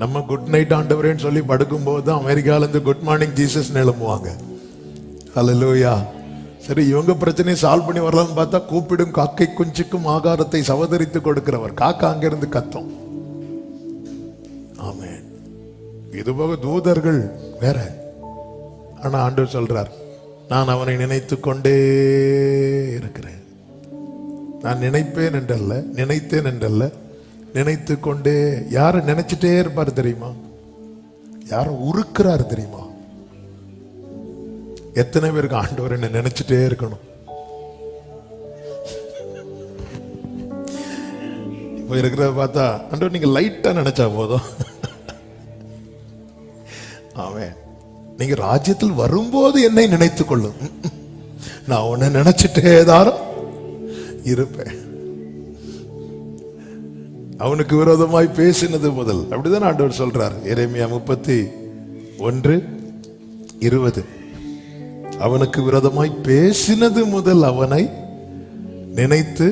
Speaker 1: நம்ம குட் நைட் ஆண்டவரேன்னு சொல்லி படுக்கும் போது அமெரிக்கால இருந்து குட் மார்னிங் ஜீசஸ் எழும்புவாங்க. ஹல்லேலூயா. சரி, இவங்க பிரச்சனையை சால்வ் பண்ணி வரலாம்னு பார்த்தா கூப்பிடும் காக்கை குஞ்சுக்கும் ஆகாரத்தை சவதரித்து கொடுக்கிறவர். காக்கா அங்கிருந்து கத்தும். ஆமே. இது போக தூதர்கள் வேற. ஆனா ஆண்டவர் சொல்றார், நான் அவனை நினைத்து கொண்டே இருக்கிறேன். நான் நினைப்பேன் என்றல்ல, நினைத்தேன் என்றல்ல, நினைத்து கொண்டே. யார நினைச்சிட்டே இருப்பாரு தெரியுமா? யார உருக்குறாரு தெரியுமா? எத்தனை பேருக்கு ஆண்டவர் என்ன நினைச்சிட்டே இருக்கணும்? இப்ப இருக்கிறத பார்த்தா ஆண்டவர் நீங்க லைட்டா நினைச்சா போதும். ஆமென். நீங்க ராஜ்யத்தில் வரும்போது என்னை நினைத்துக் கொள்ளும். நான் உன்னை நினைச்சிட்டே தான் இருப்பேன். அவனுக்கு விரோதமாய் பேசினது முதல். அப்படிதான் ஆண்டவர் சொல்றார். எரேமியா 31:20. அவனுக்கு விரோதமாய் பேசினது முதல் அவனை நினைத்து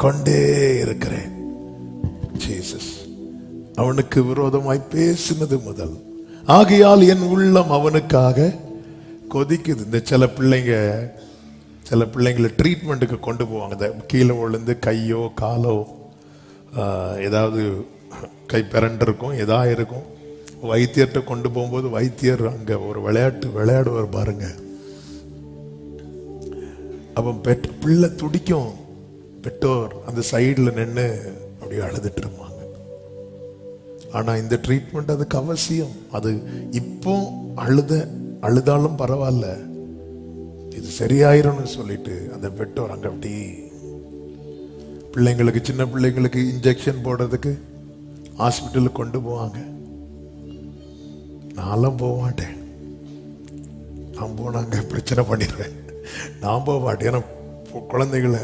Speaker 1: கொண்டே இருக்கிறேன். ஜீசஸ். அவனுக்கு விரோதமாய் பேசினது முதல். ஆகையால் என் உள்ளம் அவனுக்காக கொதிக்குது. இந்த சில பிள்ளைங்களை ட்ரீட்மெண்ட்டுக்கு கொண்டு போவாங்க. கீழே விழுந்து கையோ காலோ ஏதாவது கை பிறண்டிருக்கும், எதா இருக்கும். வைத்தியர்கிட்ட கொண்டு போகும்போது வைத்தியர் அங்கே ஒரு விளையாடுவார் பாருங்க. அப்போ பிள்ளை துடிக்கும். பெற்றோர் அந்த சைடில் நின்று அப்படியே அழுதுட்டு இருப்பாங்க. ஆனால் இந்த ட்ரீட்மெண்ட் அதுக்கு அவசியம். அது இப்போ அழுதாலும் பரவாயில்ல, இது சரியாயிரும்னு சொல்லிட்டு அந்த பெற்றோர் அங்கே அப்படி பிள்ளைங்களுக்கு, சின்ன பிள்ளைங்களுக்கு இன்ஜெக்ஷன் போடுறதுக்கு ஹாஸ்பிட்டலுக்கு கொண்டு போவாங்க. நான்லாம் போக மாட்டேன். நான் போனாங்க பிரச்சனை பண்ணிடுவேன். நான் போக மாட்டேன். ஏன்னா குழந்தைகளை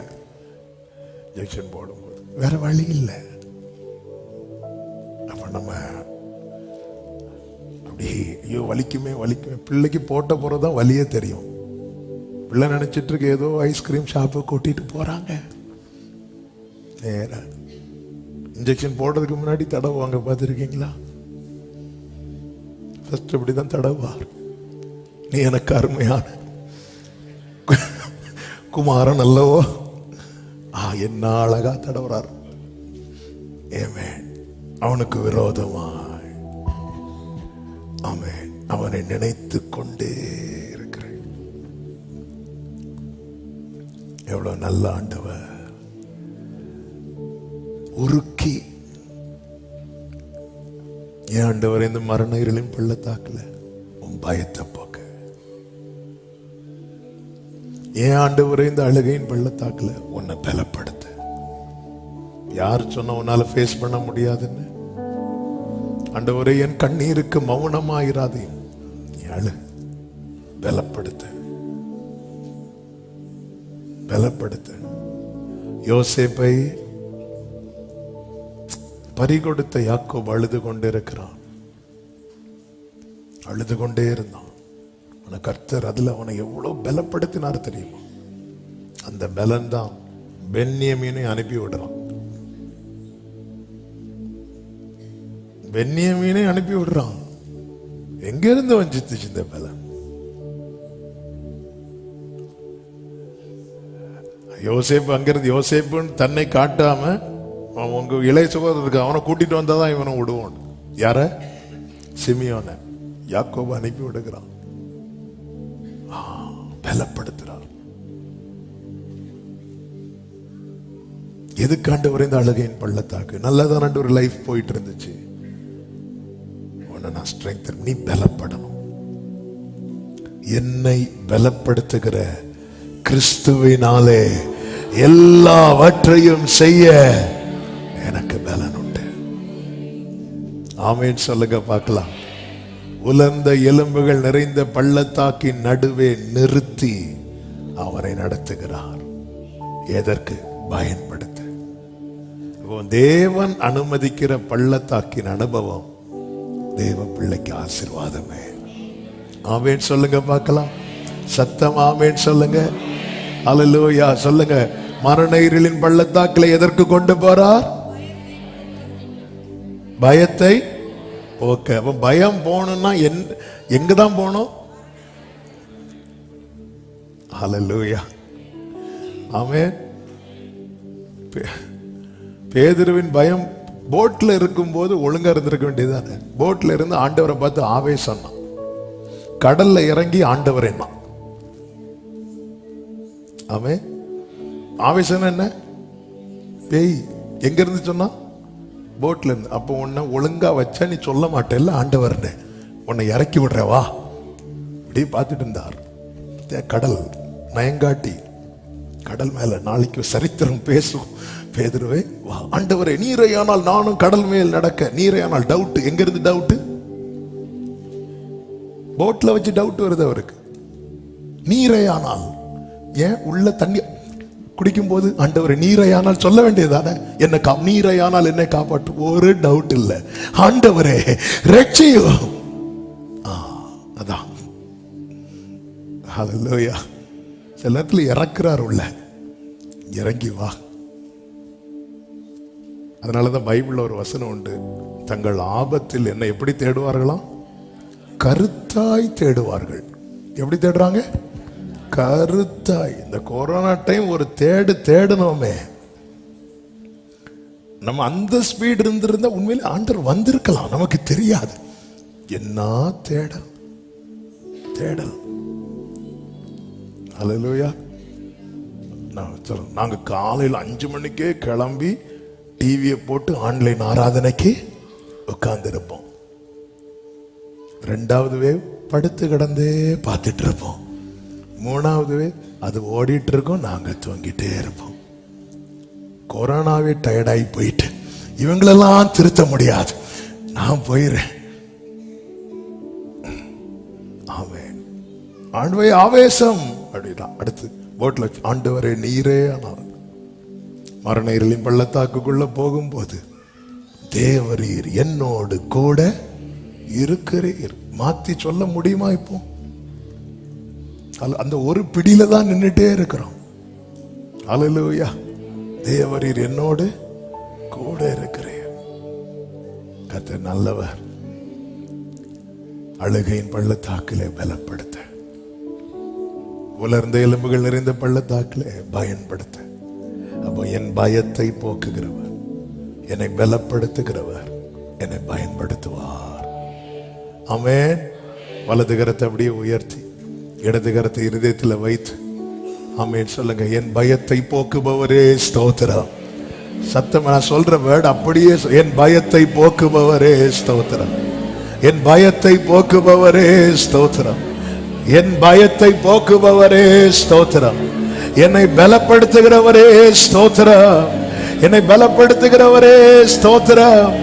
Speaker 1: இன்ஜெக்ஷன் போடும்போது வேற வழி இல்லை. அப்ப நம்ம அப்படி ஐயோ வலிக்குமே. பிள்ளைக்கு போட்ட போறதான் வலியே தெரியும். பிள்ளை நினைச்சிட்டு இருக்கு ஏதோ ஐஸ்கிரீம் ஷாப்பு கூட்டிட்டு போறாங்க. நேரா இன்ஜெக்ஷன் போடுறதுக்கு முன்னாடி தடவுவாங்க, பார்த்துருக்கீங்களா? ஃபர்ஸ்ட் அப்படிதான் தடவுவார். நீ எனக்கு அருமையான குமாரன் அல்லவோ. என்ன அழகா தடவுறார். ஆமென். அவனுக்கு விரோதமாய் ஆமென் அவனை நினைத்து கொண்டே இருக்கிறேன். எவ்வளவு நல்ல ஆண்டவர். உருக்கி ஏன் ஆண்டவர் இந்த மரண இருளின் பள்ளத்தாக்குல உன் பயத்தை போக்க, ஏன் ஆண்டவரே இந்த அழுகையின் பள்ளத்தாக்குல உன்னை பலப்படுத்த. யார் சொன்ன உன்னால ஃபேஸ் பண்ண முடியாதுன்னு? ஆண்டவரே என் கண்ணீருக்கு மௌனமாயிராதே, நீ அழு. பலப்படுத்த. யோசேப்பை பறிகொடுத்த யாக்கோபு அழுது கொண்டே இருந்தான். கர்த்தர் அதுல அவனை எவ்வளவு பலப்படுத்தினார் தெரியுமா? அந்த பலன் தான் பென்யமீனை அனுப்பி விடுறான். எங்க இருந்து வந்துச்சு இந்த பலன்? யோசேப்பு அங்கிருந்து யோசேப்புன்னு தன்னை காட்டாம உங்க இளைய சகோதரருக்கு அவனை கூட்டிட்டு வந்தாதான் இவனை விடுவான். யார? சிமியோன. யாக்கோபு அனுப்பி விடுகிறான், பலப்படுத்துறார். எதுக்காண்டு வரைந்த அழுகையின் பள்ளத்தாக்கு நல்லதான ஒரு லைஃப் போயிட்டு இருந்துச்சு. நான் ஸ்ட்ரெங்க், நீ பலப்படணும். என்னை பலப்படுத்துகிற கிறிஸ்துவினாலே எல்லாவற்றையும் செய்ய எனக்கு பலன் உண்டு. ஆமென் சொல்லுங்க பார்க்கலாம். உலர்ந்த எலும்புகள் நிறைந்த பள்ளத்தாக்கின் நடுவே நிறுத்தி அவரை நடத்துகிறார். எதற்கு? பயன்படுத்த. தேவன் அனுமதிக்கிற பள்ளத்தாக்கின் அனுபவம் தேவ பிள்ளைக்கு ஆசீர்வாதமே. ஆமென் சொல்லுங்க பார்க்கலாம். சத்தம் ஆமென் சொல்லுங்க. அல்லேலூயா சொல்லுங்க. மரண இருளின் பள்ளத்தாக்கில் எதற்கு கொண்டு போறார்? பயத்தை போக்க. அப்ப பயம் போகணும்னா எங்கதான் போகணும்? அல்லேலூயா ஆமென். பேதுருவின் பயம் போட்ல இருக்கும் போது ஒழுங்கா இருந்திருக்க வேண்டியதானே. போட்ல இருந்து ஆண்டவரை பார்த்து ஆவேசம், கடல்ல இறங்கி ஆண்டவர் என்ன ஆமென். ஆவேசம் என்ன? பேய். எங்க இருந்து சொன்னா? போட்ல இருந்து. அப்போ உன்னை ஒழுங்கா வச்சா நீ சொல்ல மாட்டேல்ல ஆண்டவர்னு, உன்னை இறக்கி விடுறவா இப்படி பார்த்துட்டு இருந்தார். கடல் நயங்காட்டி கடல் மேல நாளைக்கு சரித்திரம் பேசும். பேதுருவே வா, ஆண்டவரே நீரையானால் நானும் கடல் மேல் நடக்க. நீரையானால் டவுட். எங்க இருந்து டவுட்? போட்ல வச்சு டவுட் வருது அவருக்கு. நீரையானால் ஏன்? உள்ள தண்ணி குடிக்கும் போது ஆண்டவரே நீரையானால் சொல்ல வேண்டியதானே, என்ன நீரையானால் என்னை காப்பாற்று. ஒரு டவுட் இல்லை, ஆண்டவரே ரட்சியும். அதான் ஹல்லேலூயா. சில நேரத்தில் இறக்குறார் உள்ள, இறங்கி வா. அதனாலதான் பைபிள்ல ஒரு வசனம் உண்டு, தங்கள் ஆபத்தில் என்னை எப்படி தேடுவார்களாம்? கருத்தாய் தேடுவார்கள். எப்படி தேடுறாங்க? கருத்தாய். இந்த கொரோனா டைம் ஒரு தேடணுமே. நம்ம அந்த ஸ்பீட் இருந்திருந்தா உண்மையிலே ஆண்டவர் வந்திருக்கலாம், நமக்கு தெரியாது. என்ன தேடல் தேடல். ஹல்லேலூயா. நாங்க காலையில் 5 மணிக்கே கிளம்பி டிவியை போட்டு ஆன்லைன் ஆராதனைக்கு உட்கார்ந்து இருப்போம். 2வது வேவ் படுத்து கிடந்தே பார்த்துட்டு இருப்போம். 3வது வேவ் அது ஓடிட்டு இருக்கோம், நாங்க தூங்கிட்டே இருப்போம். கொரோனாவே டயர்டாகி போயிட்டு இவங்களெல்லாம் திருத்த முடியாது, நான் போயிடுறேன். ஆண்டவரே ஆவேசம் அப்படின்னா அடுத்து போட்ல ஆண்டவரே நீரே. ஆனால் மரண இருளின் பள்ளத்தாக்குக்குள்ள போகும்போது தேவரீர் என்னோடு கூட இருக்கிறீர். மாத்தி சொல்ல முடியுமா? இப்போ அந்த ஒரு பிடியில தான் நின்றுட்டே இருக்கிறோம். ஹல்லேலூயா. தேவரீர் என்னோடு கூட இருக்கிறீர். கர்த்தர் நல்லவர். அழுகையின் பள்ளத்தாக்கிலே பலப்படுத்த, உலர்ந்த எலும்புகள் நிறைந்த பள்ளத்தாக்கிலே பயன்படுத்த. அப்போ என் பயத்தை போக்குகிறவர், என்னை பலப்படுத்துகிறவர் என்னை பயன்படுத்துவார். ஆமென். வலது கரத்தை அப்படியே உயர்த்தி இடது கரத்தை இருதயத்தில் வைத்து ஆமென் சொல்லுங்க. என் பயத்தை போக்குபவரே ஸ்தோத்திரம். சத்தம் நான் சொல்ற வேர்டு அப்படியே, என் பயத்தை போக்குபவரே ஸ்தோத்திரம். என் பயத்தை போக்குபவரே ஸ்தோத்திரம். என் பயத்தை போக்குபவரே ஸ்தோத்திரம். என்னை பலப்படுத்துகிறவரே ஸ்தோத்திரம். என்னை பலப்படுத்துகிறவரே ஸ்தோத்திரம்.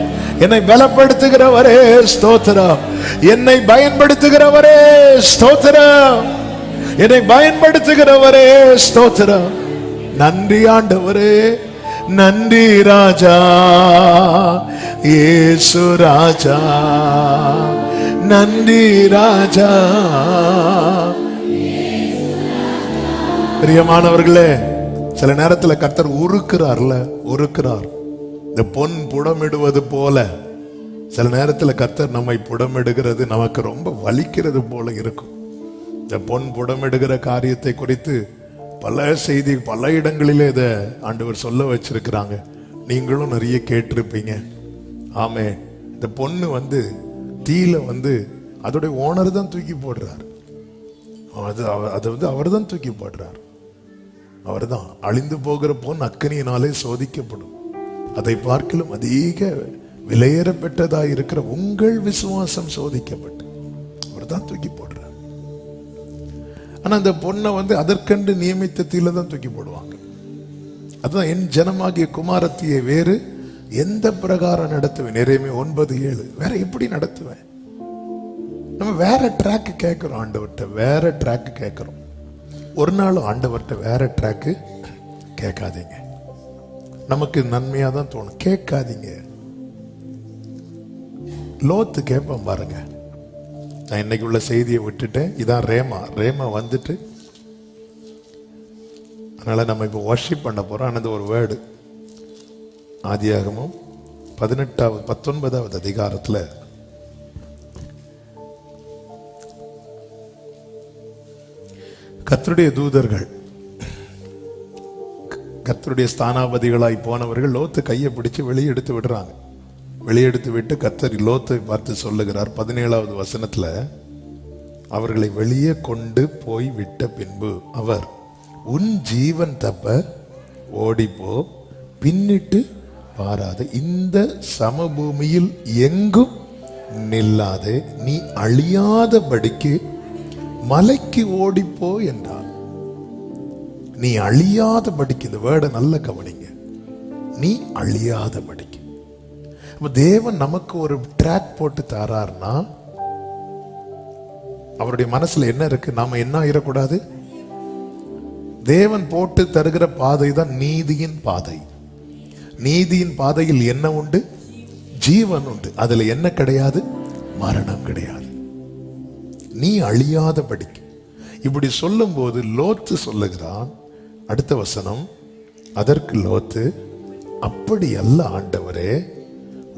Speaker 1: என்னை பலப்படுத்துகிறவரே ஸ்தோத்திரம். என்னை பயன்படுத்துகிறவரே ஸ்தோத்திரம். என்னை பயன்படுத்துகிறவரே ஸ்தோத்திரம். நன்றி ஆண்டவரே, நன்றி ராஜா, இயேசு ராஜா, நன்றி ராஜா. பிரியமானவர்களே, சில நேரத்தில் கர்த்தர் உருக்குறார்ல, உருக்குறார். இந்த பொன் புடமிடுவது போல சில நேரத்தில் கர்த்தர் நம்மை புடமிடுகிறது நமக்கு ரொம்ப வலிக்கிறது போல இருக்கும். இந்த பொன் புடமிடுகிற காரியத்தை குறித்து பல செய்தி பல இடங்களிலே இதை ஆண்டவர் சொல்ல வச்சிருக்கிறாங்க. நீங்களும் நிறைய கேட்டிருப்பீங்க. ஆமே. இந்த பொண்ணு தீயில அதோடைய ஓனர் தான் தூக்கி போடுறார். அவர் தான் தூக்கி போடுறார். அவர் தான். அழிந்து போகிற பொன் அக்கினியினாலே சோதிக்கப்படும். அதை பார்க்கலும் அதிக விலையேற பெற்றதாக இருக்கிற உங்கள் விசுவாசம் சோதிக்கப்பட்டு அவர் தான் தூக்கி போடுறார். ஆனா அந்த பொண்ணை அதற்கென்று நியமித்த தீயில தான் தூக்கி போடுவாங்க. அதுதான் என் ஜனமாகிய குமாரத்தியை வேறு எந்த பிரகாரம் நடத்துவேன். எரேமியா 9:7. வேற எப்படி நடத்துவேன்? நம்ம வேற ட்ராக் கேட்கிறோம் ஆண்டவர்கிட்ட, வேற ட்ராக் கேட்கிறோம். ஒரு நாள் ஆண்டவர்கிட்ட வேற ட்ராக்கு கேட்காதீங்க. நமக்கு நன்மையா தான் தோணும், கேட்காதீங்க. லோத்து கேட்போம் பாருங்க. நான் இன்னைக்கு உள்ள செய்தியை விட்டுட்டேன். இதான் ரேமா வந்துட்டு, அதனால நம்ம இப்போ வர்ஷிப் பண்ண போறோம். அந்த ஒரு வேர்டு ஆதியாகமம் 19வது அதிகாரத்தில் கர்த்தருடைய தூதர்கள், கர்த்தருடைய ஸ்தானாபதிகளாய் போனவர்கள் லோத்து கையை பிடிச்சு வெளியெடுத்து விடுறாங்க. வெளியெடுத்து விட்டு கர்த்தர் லோத்தை பார்த்து சொல்லுகிறார் 17வது வசனத்துல, அவர்களை வெளியே கொண்டு போய் விட்ட பின்பு அவர், உன் ஜீவன் தப்ப ஓடிப்போ, பின்னிட்டு பாராத, இந்த சமபூமியில் எங்கும் நில்லாதே, நீ அழியாதபடிக்கு மலைக்கு ஓடிப்போ என்றார். நீ அழியாதபடிக்கு, இந்த வேர்டை நல்ல கவனிங்க, நீ அழியாதபடிக்கு. தேவன் நமக்கு ஒரு ட்ராக் போட்டு தாரார்னா அவருடைய மனசுல என்ன இருக்கு? நாம என்ன ஆயிடக்கூடாது? தேவன் போட்டு தருகிற பாதை தான் நீதியின் பாதை. நீதியின் பாதையில் என்ன உண்டு? ஜீவன் உண்டு. அதுல என்ன கிடையாது? மரணம் கிடையாது. நீ அழியாதபடிக்கு. இப்படி சொல்லும் போது லோத்து சொல்லுகிறான், அடுத்த வசனம், அதற்கு லோத்து, அப்படி அல்ல ஆண்டவரே,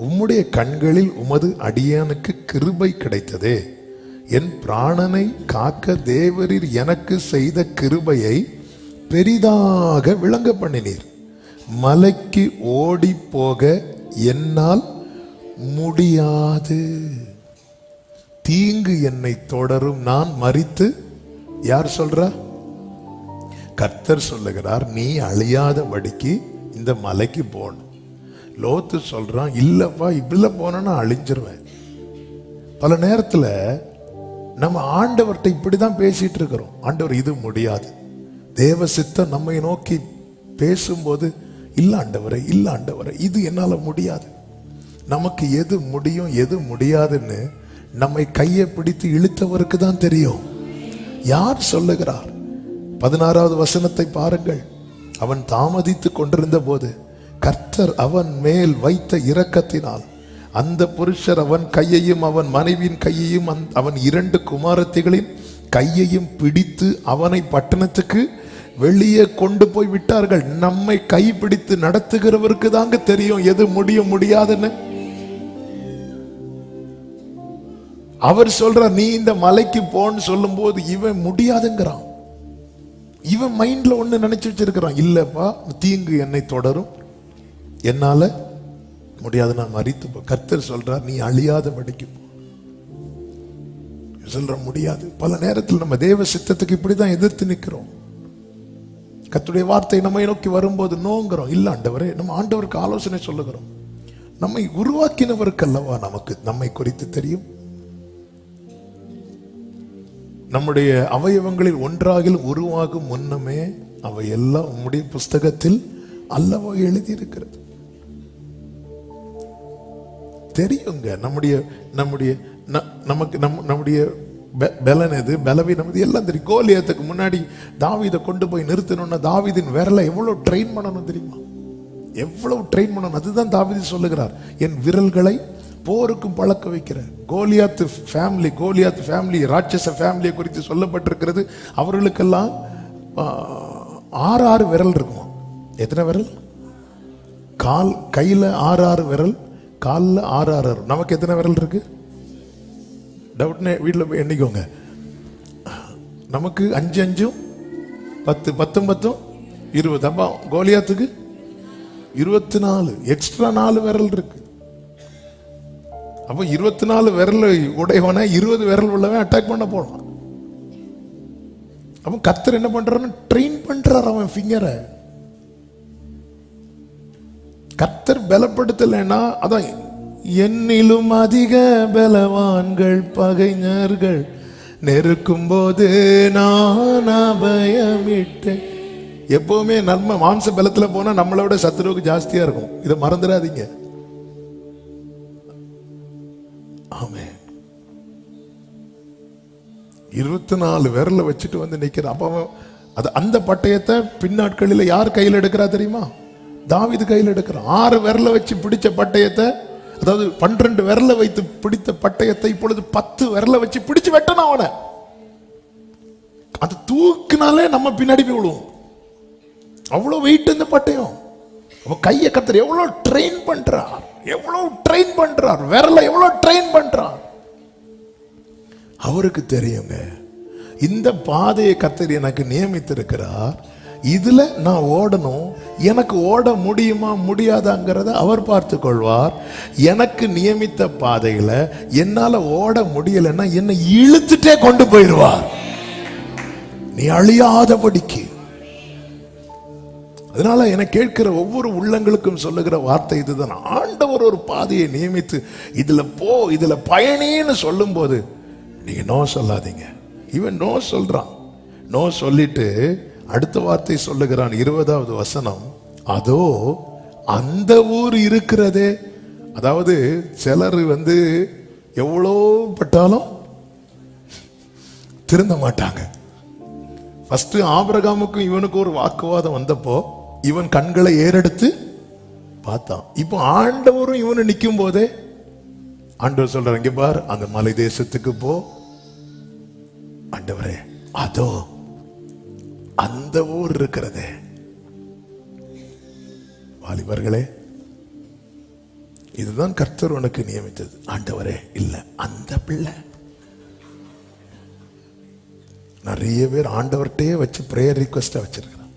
Speaker 1: உம்முடைய கண்களில் உமது அடியானுக்கு கிருபை கிடைத்ததே. என் பிராணனை காக்க தேவரீர் எனக்கு செய்த கிருபையை பெரிதாக விளங்க பண்ணினீர். மலைக்கு ஓடி போக என்னால் முடியாது. தீங்கு என்னை தொடரும், நான் மரித்து. யார் சொல்றா? கர்த்தர் சொல்லுகிறார், நீ அழியாதபடிக்கு இந்த மலைக்கு போகணும். லோத்து சொல்றான், இல்லப்பா இப்படில போனா அழிஞ்சிருவேன். பல நேரத்துல நம்ம ஆண்டவர்கிட்ட இப்படிதான் பேசிட்டு இருக்கிறோம். ஆண்டவர் இது முடியாது. தேவ சித்தம் நம்மை நோக்கி பேசும்போது, இல்ல ஆண்டவரே, இல்ல ஆண்டவரே, இது என்னால முடியாது. நமக்கு எது முடியும் எது முடியாதுன்னு நம்மை கையை பிடித்து இழுத்தவருக்கு தான் தெரியும். யார் சொல்லுகிறார்? 16வது வசனத்தை பாருங்கள். அவன் தாமதித்து கொண்டிருந்த போது கர்த்தர் அவன் மேல் வைத்த இரக்கத்தினால் அந்த புருஷர் அவன் கையையும் அவன் மனைவியின் கையையும் அவன் 2 குமாரத்திகளின் கையையும் பிடித்து அவனை பட்டணத்துக்கு வெளியே கொண்டு போய் விட்டார்கள். நம்மை கைப்பிடித்து நடத்துகிறவருக்கு தாங்க தெரியும் எது முடியும் முடியாதுன்னு. அவர் சொல்றார், நீ இந்த மலைக்கு போன்னு சொல்லும் போது இவன் முடியாதுங்கிறான். இவன் மைண்ட்ல ஒண்ணு நினைச்சு வச்சிருக்கிறான், இல்லப்பா தீங்கு என்னை தொடரும், என்னால முடியாது, நான் மரித்து போ. கர்த்தர் சொல்றார், நீ அழியாதபடிக்கு போ. சொல்ற முடியாது. பல நேரத்தில் நம்ம தேவ சித்தத்துக்கு இப்படிதான் எதிர்த்து நிற்கிறோம். கர்த்தருடைய வார்த்தை நம்மை நோக்கி வரும்போது நோங்கிறோம், இல்ல ஆண்டவரே. நம்ம ஆண்டவருக்கு ஆலோசனை சொல்லுகிறோம். நம்மை உருவாக்கினவருக்கு அல்லவா நமக்கு நம்மை குறித்து தெரியும். நம்முடைய அவயவங்களில் ஒன்றாகில் உருவாகும் முன்னமே அவை எல்லாம் உம்முடைய புஸ்தகத்தில் அல்லவா எழுதி இருக்கிறது. தெரியுங்க நம்முடைய நம்முடைய நமக்கு நம்முடைய பலன் எது, பலவீனம் எது எல்லாம் தெரியும். கோலியாத்துக்கு முன்னாடி தாவீதை கொண்டு போய் நிறுத்தணும்னா தாவீதின் விரலை எவ்வளவு ட்ரெயின் பண்ணணும் தெரியுமா? எவ்வளவு ட்ரெயின் பண்ணணும். அதுதான் தாவீது சொல்லுகிறார், என் விரல்களை போருக்கும் பழக்க வைக்கிற. கோலியாத்து ஃபேமிலி ராட்சச ஃபேமிலியை குறித்து சொல்லப்பட்டிருக்கிறது. அவர்களுக்கெல்லாம் 6 விரல் இருக்குமா? எத்தனை விரல்? கையில 6 விரல், காலில் 6 நமக்கு எத்தனை விரல் இருக்கு? டவுட்னே வீட்டில் போய் எண்ணிக்கோங்க. நமக்கு 5 5 10 10 10 20. அப்போ கோலியாத்துக்கு 24 எக்ஸ்ட்ரா 4 விரல் இருக்கு. அப்போ 24 விரல் உடையவன 20 விரல் உள்ளவன் அட்டாக் பண்ண போனான். அப்போ கர்த்தர் என்ன பண்றாருன்னு ட்ரெயின் பண்றார் அவன் ஃபிங்கரை. கர்த்தர் பலப்படுத்தலைன்னா அதான், என்னிலும் அதிக பலவான்கள் பகைஞர்கள் நெருக்கும் போது நான் அபயமிட்டேன். எப்பவுமே நம்ம மாம்ச பலத்துல போனா நம்மளை விட சத்துருவுக்கு ஜாஸ்தியா இருக்கும். இதை மறந்துடாதீங்க. ஆமென். 24 விரல வச்சுட்டு வந்து நிக்கிறான். அப்ப அந்த பட்டயத்தை பின்னாட்களில் யார் கையில் எடுக்கிறா தெரியுமா? தாவீது கையில் எடுக்கிறான். 6 விரல வச்சு பிடிச்ச பட்டயத்தை, அதாவது 12 விரல வைத்து பிடித்த பட்டயத்தை இப்பொழுது 10 விரல வச்சு பிடிச்சு வெட்டணும் அவனை. அது தூக்குனாலே நம்ம பின்னாடி போய் விடுவோம். அவ்வளவு வெயிட் இந்த பட்டயம். அவன் கையை கர்த்தர் எவ்வளவு ட்ரெயின் பண்றார், விரல எவ்வளவு ட்ரெயின் பண்றார். அவருக்கு தெரியுங்க, இந்த பாதையை கர்த்தர் எனக்கு நியமித்திருக்கிறார். இதுல நான் ஓடணும். எனக்கு ஓட முடியுமா முடியாதாங்கிறத அவர் பார்த்து கொள்வார். எனக்கு நியமித்த பாதையில என்னால ஓட முடியலன்னா என்னை இழுத்துட்டே கொண்டு போயிடுவார், நீ அழியாதபடிக்கு. அதனால என கேட்கிற ஒவ்வொரு உள்ளங்களுக்கும் சொல்லுகிற வார்த்தை இதுதான். ஆண்டவர் ஒரு பாதையை நியமித்து இதுல போ, இதுல பயணின்னு சொல்லும் போது நீங்க நோ சொல்லாதீங்க. இவன் நோ சொல்றான். நோ சொல்லிட்டு அடுத்த வார்த்தை சொல்லுகிறான். 20வது வசனம், அதோ அந்த ஊர் இருக்கிறதே. அதாவது சிலர் எவ்வளோ பட்டாலும் திருந்த மாட்டாங்க. ஃபர்ஸ்ட் ஆபிரகாமுக்கும் இவனுக்கும் ஒரு வாக்குவாதம் வந்தப்போ இவன் கண்களை ஏறெடுத்து பார்த்தான். இப்போ ஆண்டவரும் இவனு நிற்கும் போதே ஆண்டவர் சொல்றாங்க, இங்க பார், அந்த மலை தேசத்துக்கு போ. ஆண்டவரே, அதோ அந்த ஊர் இருக்கிறதே. வாலிபர்களே, இதுதான் கர்த்தர் உனக்கு நியமித்தது. ஆண்டவரே, இல்ல அந்த பிள்ளை. நிறைய பேர் ஆண்டவர்கிட்டயே வச்சு பிரேயர் ரிக்வெஸ்டா வச்சிருக்கிறான்.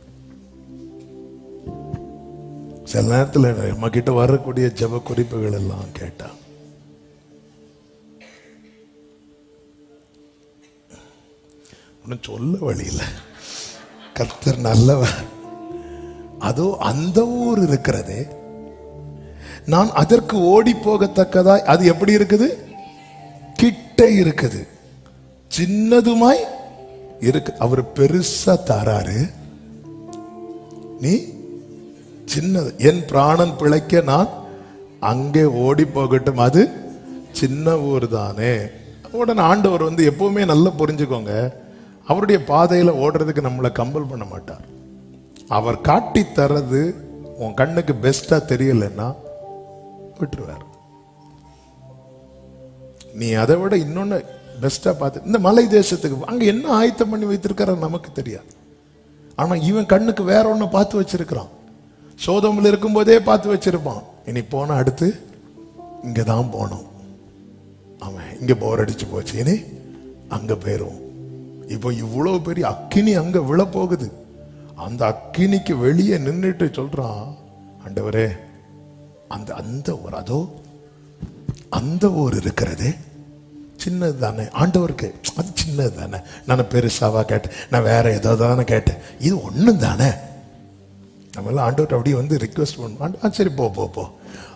Speaker 1: சில நேரத்தில் நம்ம கிட்ட வரக்கூடிய ஜெப குறிப்புகள் எல்லாம் கேட்டா சொல்ல வழியில கர்த்தர் நல்லவர். அதோ அந்த ஊர் இருக்கிறதே, நான் அதற்கு ஓடி போகத்தக்கதா. அது எப்படி இருக்குது? கிட்ட இருக்குது, சின்னதுமாய் இருக்கு. அவர் பெருசா தாராரு, நீ சின்னது. என் பிராணன் பிழைக்க நான் அங்கே ஓடி போகட்டும், அது சின்ன ஊர் தானே. உடனே ஆண்டவர் எப்பவுமே நல்லா புரிஞ்சுக்கோங்க, அவருடைய பாதையில ஓடுறதுக்கு நம்மளை கம்பல் பண்ண மாட்டார். அவர் காட்டி தர்றது உன் கண்ணுக்கு பெஸ்டா தெரியலன்னா விட்டுருவார். நீ அதை விட இன்னொன்னு பெஸ்டா பார்த்து இந்த மலை தேசத்துக்கு அங்க என்ன ஆயத்தம் பண்ணி வைத்திருக்கார நமக்கு தெரியாது. ஆனா இவன் கண்ணுக்கு வேற ஒண்ணு பார்த்து வச்சிருக்கிறான். சோதோமில் இருக்கும் போதே பார்த்து வச்சிருப்பான். இனி போன அடுத்து இங்கதான் போனோம். அவன் இங்க போர் அடிச்சு போச்சு, இனி அங்க போயிரும். இப்போ இவ்வளவு பெரிய அக்கினி அங்க விழ போகுது. அந்த அக்கினிக்கு வெளியே நின்றுட்டு சொல்றான், ஆண்டவரே, அந்த அந்த ஊர், அதோ அந்த ஊர் இருக்கிறதே சின்னது தானே. ஆண்டவருக்கு அது சின்னது தானே. நான் பெருசாவா கேட்டேன், நான் வேற ஏதோ தானே கேட்டேன், இது ஒண்ணு தானே. நம்ம எல்லாம் ஆண்டவர்கிட்ட அப்படியே ரிக்வெஸ்ட் பண்ணுவோம், சரி போ போ போ.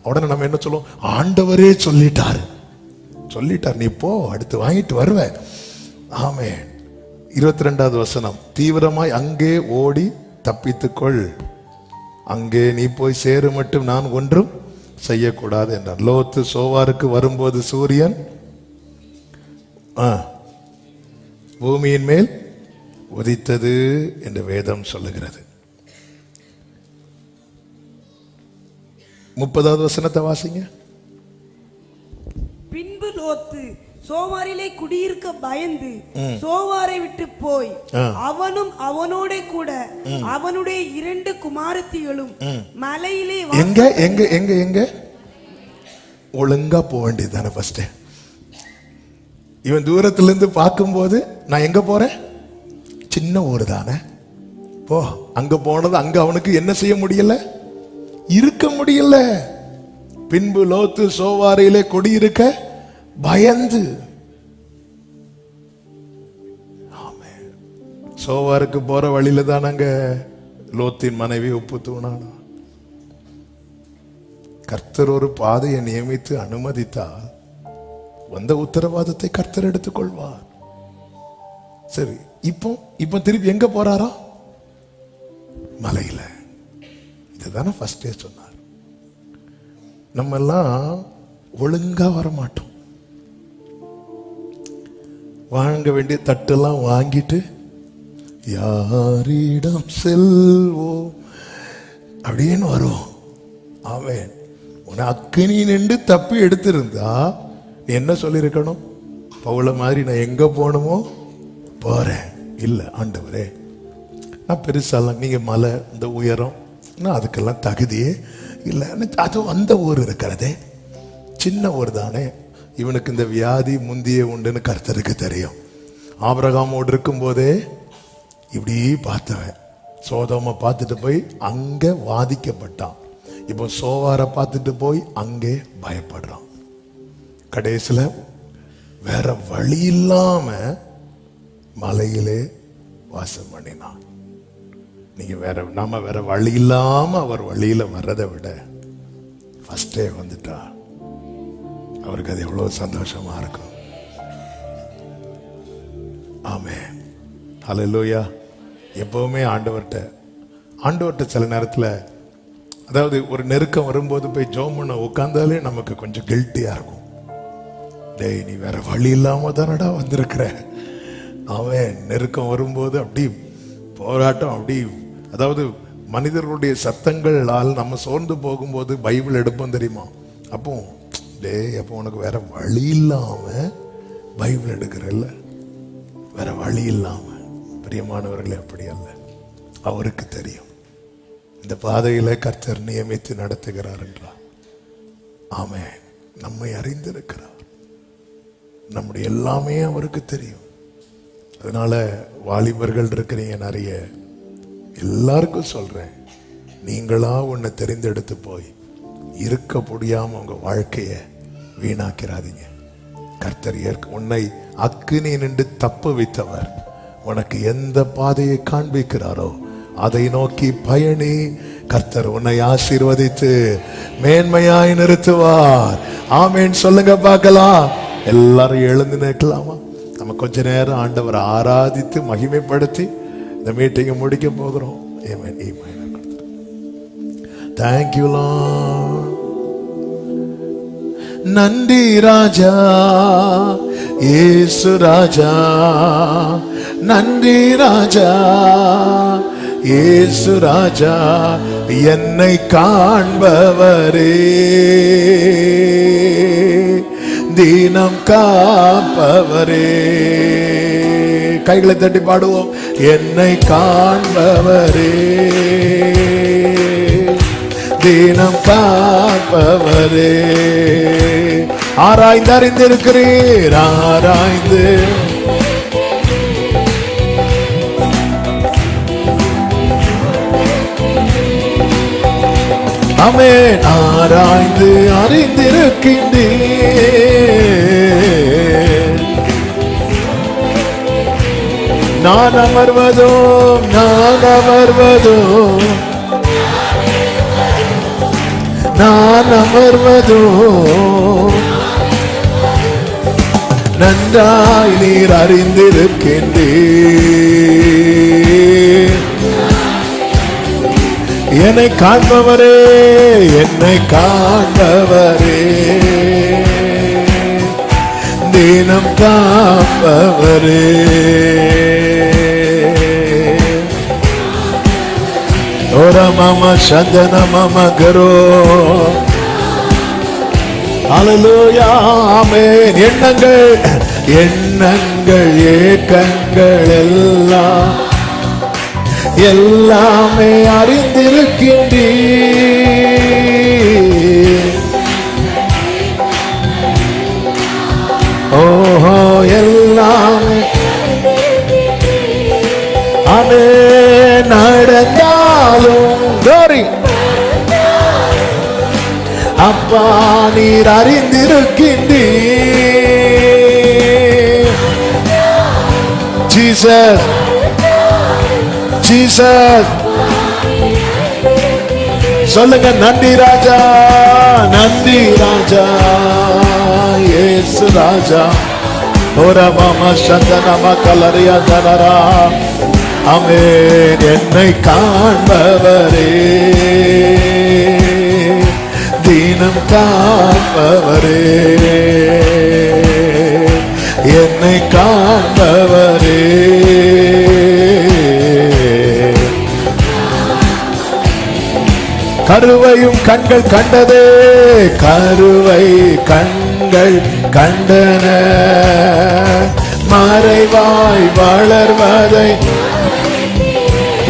Speaker 1: உடனே நம்ம என்ன சொல்லுவோம், ஆண்டவரே சொல்லிட்டார், நீ போ, அடுத்து வாங்கிட்டு வருவேன். ஆமே. 22வது வசனம், தீவிரமாய் அங்கே ஓடி தப்பித்துக்கொள், அங்கே நீ போய் சேரு மட்டும் நான் ஒன்றும் செய்யக்கூடாது என்றார். லோத்து சோவாருக்கு வரும்போது சூரியன் பூமியின் மேல் உதித்தது என்று வேதம் சொல்லுகிறது. 30வது வசனத்தை வாசிங்க.
Speaker 2: பின்பு லோத்து சோவாரிலே குடியிருக்க பயந்து சோவாரை விட்டு போய் அவனும் அவனோட கூட அவனுடைய 2 குமாரத்திகளும் மலையிலே
Speaker 1: எங்க எங்க எங்க எங்க ஒழுங்கா போக வேண்டியது தானே. ஃபர்ஸ்ட் இவன் தூரத்துல இருந்து பார்க்கும்போது நான் எங்க போறேன், சின்ன ஊர் தானே, போ. அங்க போனது அங்க அவனுக்கு என்ன செய்ய முடியல, இருக்க முடியல. பின்பு லோத்து சோவாரிலே குடியிருக்க பயந்து. சோவாருக்கு போற வழியில தான் அங்க லோத்தின் மனைவி உப்பு தூணானா. கர்த்தர் ஒரு பாதையை நியமித்து அனுமதித்தால் வந்த உத்தரவாதத்தை கர்த்தர் எடுத்துக்கொள்வார். சரி, இப்போ திருப்பி எங்க போறாரா, மலையில. இதுதானே ஃபர்ஸ்டே சொன்னார். நம்ம எல்லாம் ஒழுங்கா வர மாட்டோம். வாங்க வேண்டிய தட்டெல்லாம் வாங்கிட்டு யாரிடம் செல்வோம் அப்படின்னு வருவோம். அவன் உன்னை அக்கினி நின்று தப்பி எடுத்திருந்தா நீ என்ன சொல்லியிருக்கணும், பவுல மாதிரி நான் எங்க போகணுமோ போறேன். இல்லை, ஆண்டவரே நான் பெருசாலாம், நீங்க மலை இந்த உயரம் நான் அதுக்கெல்லாம் தகுதியே இல்லை. அதுவும் அந்த ஊர் இருக்கிறதே சின்ன ஊர் தானே. இவனுக்கு இந்த வியாதி முந்தியே உண்டுன்னு கர்த்தருக்கு தெரியும். ஆபிரகாமோடு இருக்கும் போதே இப்படி பார்த்தவன் சோதோமை பார்த்துட்டு போய் அங்க வாதிக்கப்பட்டான். இப்போ சோவாரை பார்த்துட்டு போய் அங்கே பயப்படுறான். கடைசியில் வேற வழி இல்லாம மலையிலே வாசம் பண்ணினான். நீங்க நாம வேற வழி இல்லாம அவர் வழியில வர்றதை விட ஃபர்ஸ்டே வந்துட்டா அவருக்கு அது எவ்வளவு சந்தோஷமா இருக்கும். ஆமென், ஹல்லேலூயா. எப்பவுமே ஆண்டவர்கிட்ட சில நேரத்தில், அதாவது ஒரு நெருக்கம் வரும்போது போய் ஜெபம் பண்ண உட்கார்ந்தாலே நமக்கு கொஞ்சம் கில்ட்டியா இருக்கும். டேய், நீ வேற வழி இல்லாம தானடா வந்திருக்கிற. அவன் நெருக்கம் வரும்போது அப்படி போராட்டம் அப்படி, அதாவது மனிதர்களுடைய சத்தங்களால் நம்ம சோர்ந்து போகும்போது பைபிள் எடுப்போம் தெரியுமா? அப்போ அப்போ உனக்கு வேற வழி இல்லாம பைபிள் எடுக்கிறல்ல, வேற வழி இல்லாம. பிரியமானவர்களே, அப்படி அல்ல. அவருக்கு தெரியும் இந்த பாதையில கர்த்தர் நியமித்து நடத்துகிறார் என்றார். ஆமென். நம்மை அறிந்திருக்கிறார், நம்முடைய எல்லாமே அவருக்கு தெரியும். அதனால வாலிபர்கள் இருக்கிறீங்க நிறைய, எல்லாருக்கும் சொல்றேன், நீங்களா ஒன்னு தெரிந்தெடுத்து போய் இருக்க முடியாம உங்க வாழ்க்கைய வீணாக்கிறாதீங்க. கர்த்தர் உன்னை அக்கினி நின்று தப்ப வைத்தவர். உனக்கு எந்த பாதையை காண்பிக்கிறாரோ அதை நோக்கி பயணி. கர்த்தர் உன்னை ஆசீர்வதித்து மேன்மையாய் நிறுத்துவார். ஆமேன் சொல்லுங்க பார்க்கலாம். எல்லாரும் எழுந்து நிற்கலாமா? நம்ம கொஞ்ச நேரம் ஆண்டவரை ஆராதித்து மகிமைப்படுத்தி இந்த மீட்டிங்கை முடிக்க போகிறோம். ஆமென். Thank you Lord. நன்றி ராஜா, இயேசு ராஜா. நன்றி ராஜா, இயேசு ராஜா. என்னை காண்பவரே, தீனம் காப்பவரே. கைகளை தட்டி பாடுவோம். என்னை காண்பவரே, தீனம் காப்பவரே. ஆராய்ந்து அறிந்திருக்கிறீர், ஆராய்ந்து ஆமென். ஆராய்ந்து அறிந்திருக்கின்றீர். நான் அமர்வதும் நான் அமர்வதும் நான் அமர்வதும் நன்றாய் நீர் அறிந்திருக்கின்றீர். என்னை காண்பவரே, என்னை காண்பவரே, தினம் காப்பவரே. ஓர மாமா சந்தன மாமா கரோ. அல்லேலூயா. ஆமென். எண்ணங்கள் எண்ணங்கள் ஏக்கங்கள் எல்லாம் எல்லாமே அறிந்திருக்கின்றீர். ஓஹோ எல்லாமே அனே நடந்தாலும் கோரி அப்பா நீர் அறிந்திருக்கின்றீர். ஜீசஸ் ஜீசஸ் சொல்லுங்க. நன்றி ராஜா, நன்றி ராஜா, இயேசு ராஜா. ஓர மாமா சந்தனமா கலரியா தனரா. ஆமென். என்னை காண்பவரே, தீனம் காண்பவரே, என்னை காண்பவரே. கருவையும் கண்கள் கண்டதே, கருவை கண்கள் கண்டன, மறைவாய் வளர்வதை.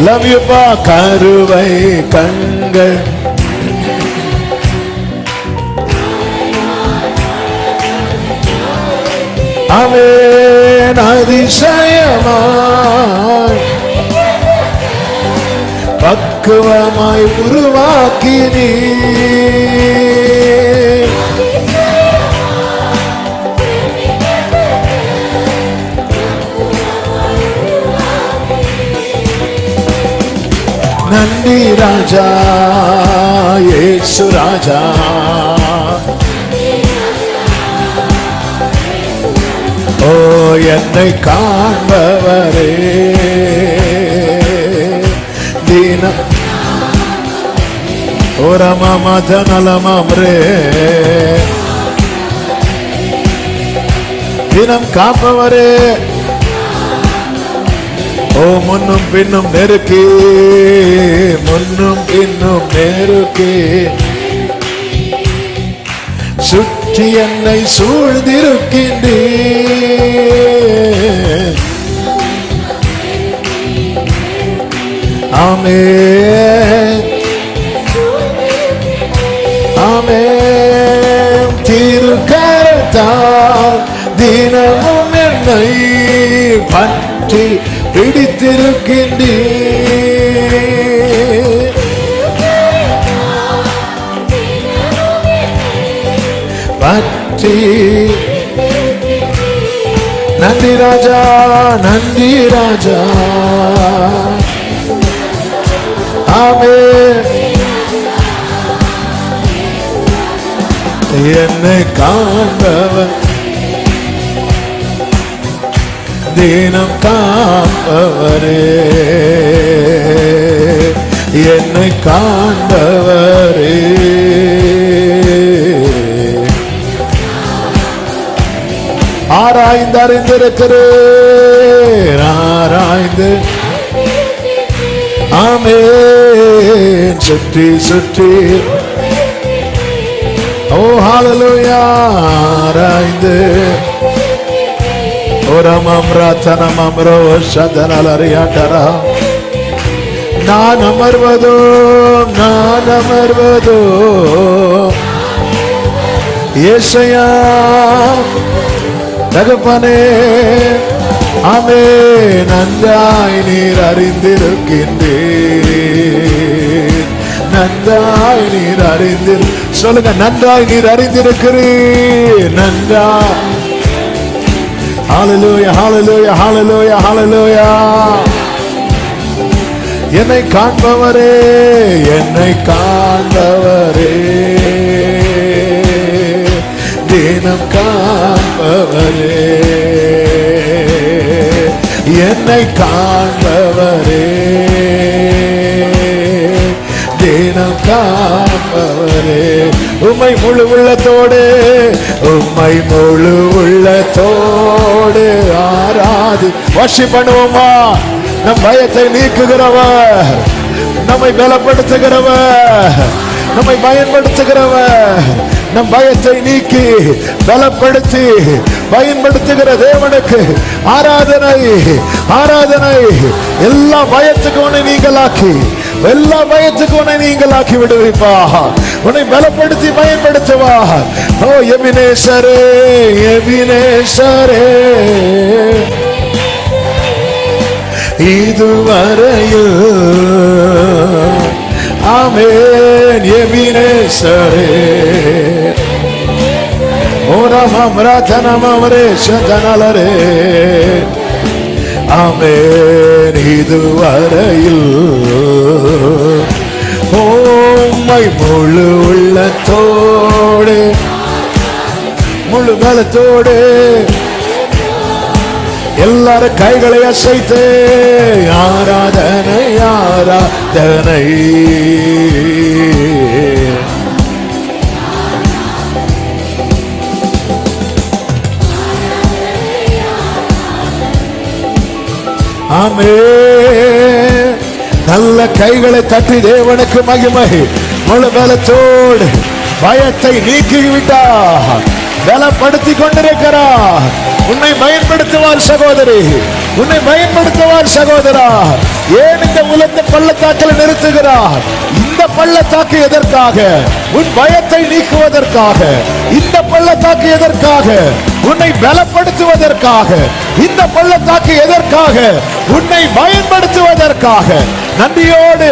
Speaker 1: லவ் யூ பா. கருவை கண்கள் ஆமென். அதிசயமாய் பக்குவமாய் உருவாக்கினீ. நன்றி ராஜா, இயேசு ராஜா. ஓ என்னை காண்பவரே, தீனம் ஓரமாமதனலமம்ரே, தினம் காப்பவரே. ஓ முன்னும் பின்னும் நெருக்கி, முன்னும் பின்னும் நெருக்கி, சுற்றி என்னை சூழ்ந்திருக்கின்றீர். ஆமென் ஆமென். திருக்கரத்தால் தினமும் என்னை பற்றி பிடித்திருக்கின்றீர். பற்றி நன்றி ராஜா, நன்றி ராஜா. ஆமென். என்னை காண்பவர், தினம் காண்பவரே, என்னை காண்பவரே. ஆராய்ந்து அறிந்திருக்கிறேன், ஆராய்ந்து. ஆமென். சுற்றி சுற்றி, ஓ ஹalleluya, ஆராய்ந்து. ஓரமம் ரத்தனமம் ரோஷதனலரியாண்டரா. நான் அமர்வதோ, நான் அமர்வதோ இயேசுயா தகப்பனே. ஆமென். நன்றாய் நீர் அறிந்திருக்கின்றீர், நன்றாய் நீர் அறிந்திரு. சொல்லுங்க, நன்றாய் நீர் அறிந்திருக்கிறீர். நன்றாய். ஹalleluya ஹalleluya ஹalleluya ஹalleluya. என்னை காண்பவரே, என்னை காண்பவரே, தினம் காண்பவரே, என்னை காண்பவரே, தினம் காண்பவரே. உம்மை முழு உள்ளத்தோடு, உம்மை முழு உள்ளத்தோடு ஆராதி வர்ஷிப் பண்ணுவோமா? நம் பயத்தை நீக்குகிறவர், நம்மை பலப்படுத்துகிறவர், நம்மை பயன்படுத்துகிறவர், நம் பயத்தை நீக்கி பலப்படுத்தி பயன்படுத்துகிற தேவனுக்கு ஆராதனை, ஆராதனை. எல்லா பயத்துக்கும் உன்னை நீங்களாக்கி, எல்லா பயத்துக்கும் உன்னை நீங்களாக்கி விடுவிப்பா. உன்னை பலப்படுத்தி பயன்படுத்துவா. ஓ எபினேசரே, எபினேசரே, இதுவரையில். ஆமென். எபினேசரே, ஓரமம் ரத்தனமரே சதனலரே. ஆமென். இதுவரையில் உம்மை முழு உள்ளத்தோடு, முழு பலத்தோடு எல்லாரும் கைகளை அசைத்து ஆராதனை, ஆராதனை. ஆமென். நல்ல கைகளை தட்டி தேவனுக்கு மகிமை. முழு பலத்தோடு பயத்தை நீக்கிவிட்டார், பலப்படுத்தி கொண்டிருக்கிறார். உன்னை பயன்படுத்துவார் சகோதரி, உன்னை பயன்படுத்துவார் சகோதரா. ஏன் இந்த உலக பள்ளத்தாக்கில் நிறுத்துகிறார்? இந்த பள்ளத்தாக்கு எதற்காக? உன் பயத்தை நீக்குவதற்காக. இந்த பள்ளத்தாக்கு எதற்காக? உன்னை பலப்படுத்துவதற்காக. இந்த பள்ளத்தாக்கு எதற்காக? உன்னை பயன்படுத்துவதற்காக. நன்றியோடு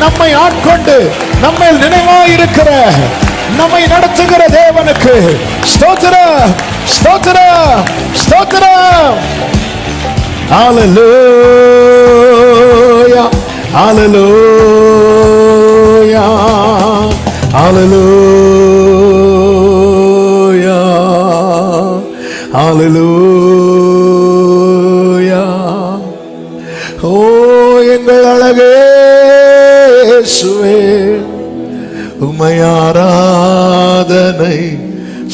Speaker 1: நம்மை ஆட்கொண்டு நம்மை நினைவாயிருக்கிற, நம்மை நடத்துகிற தேவனுக்கு ஸ்தோத்திரம், ஸ்தோத்திரம், ஸ்தோத்திரம். ஹalleluya, ஹalleluya, ஹalleluya, ஹalleluya. ஓ எங்கள் அழகே இயேசுவே, உம்மை ஆராதனை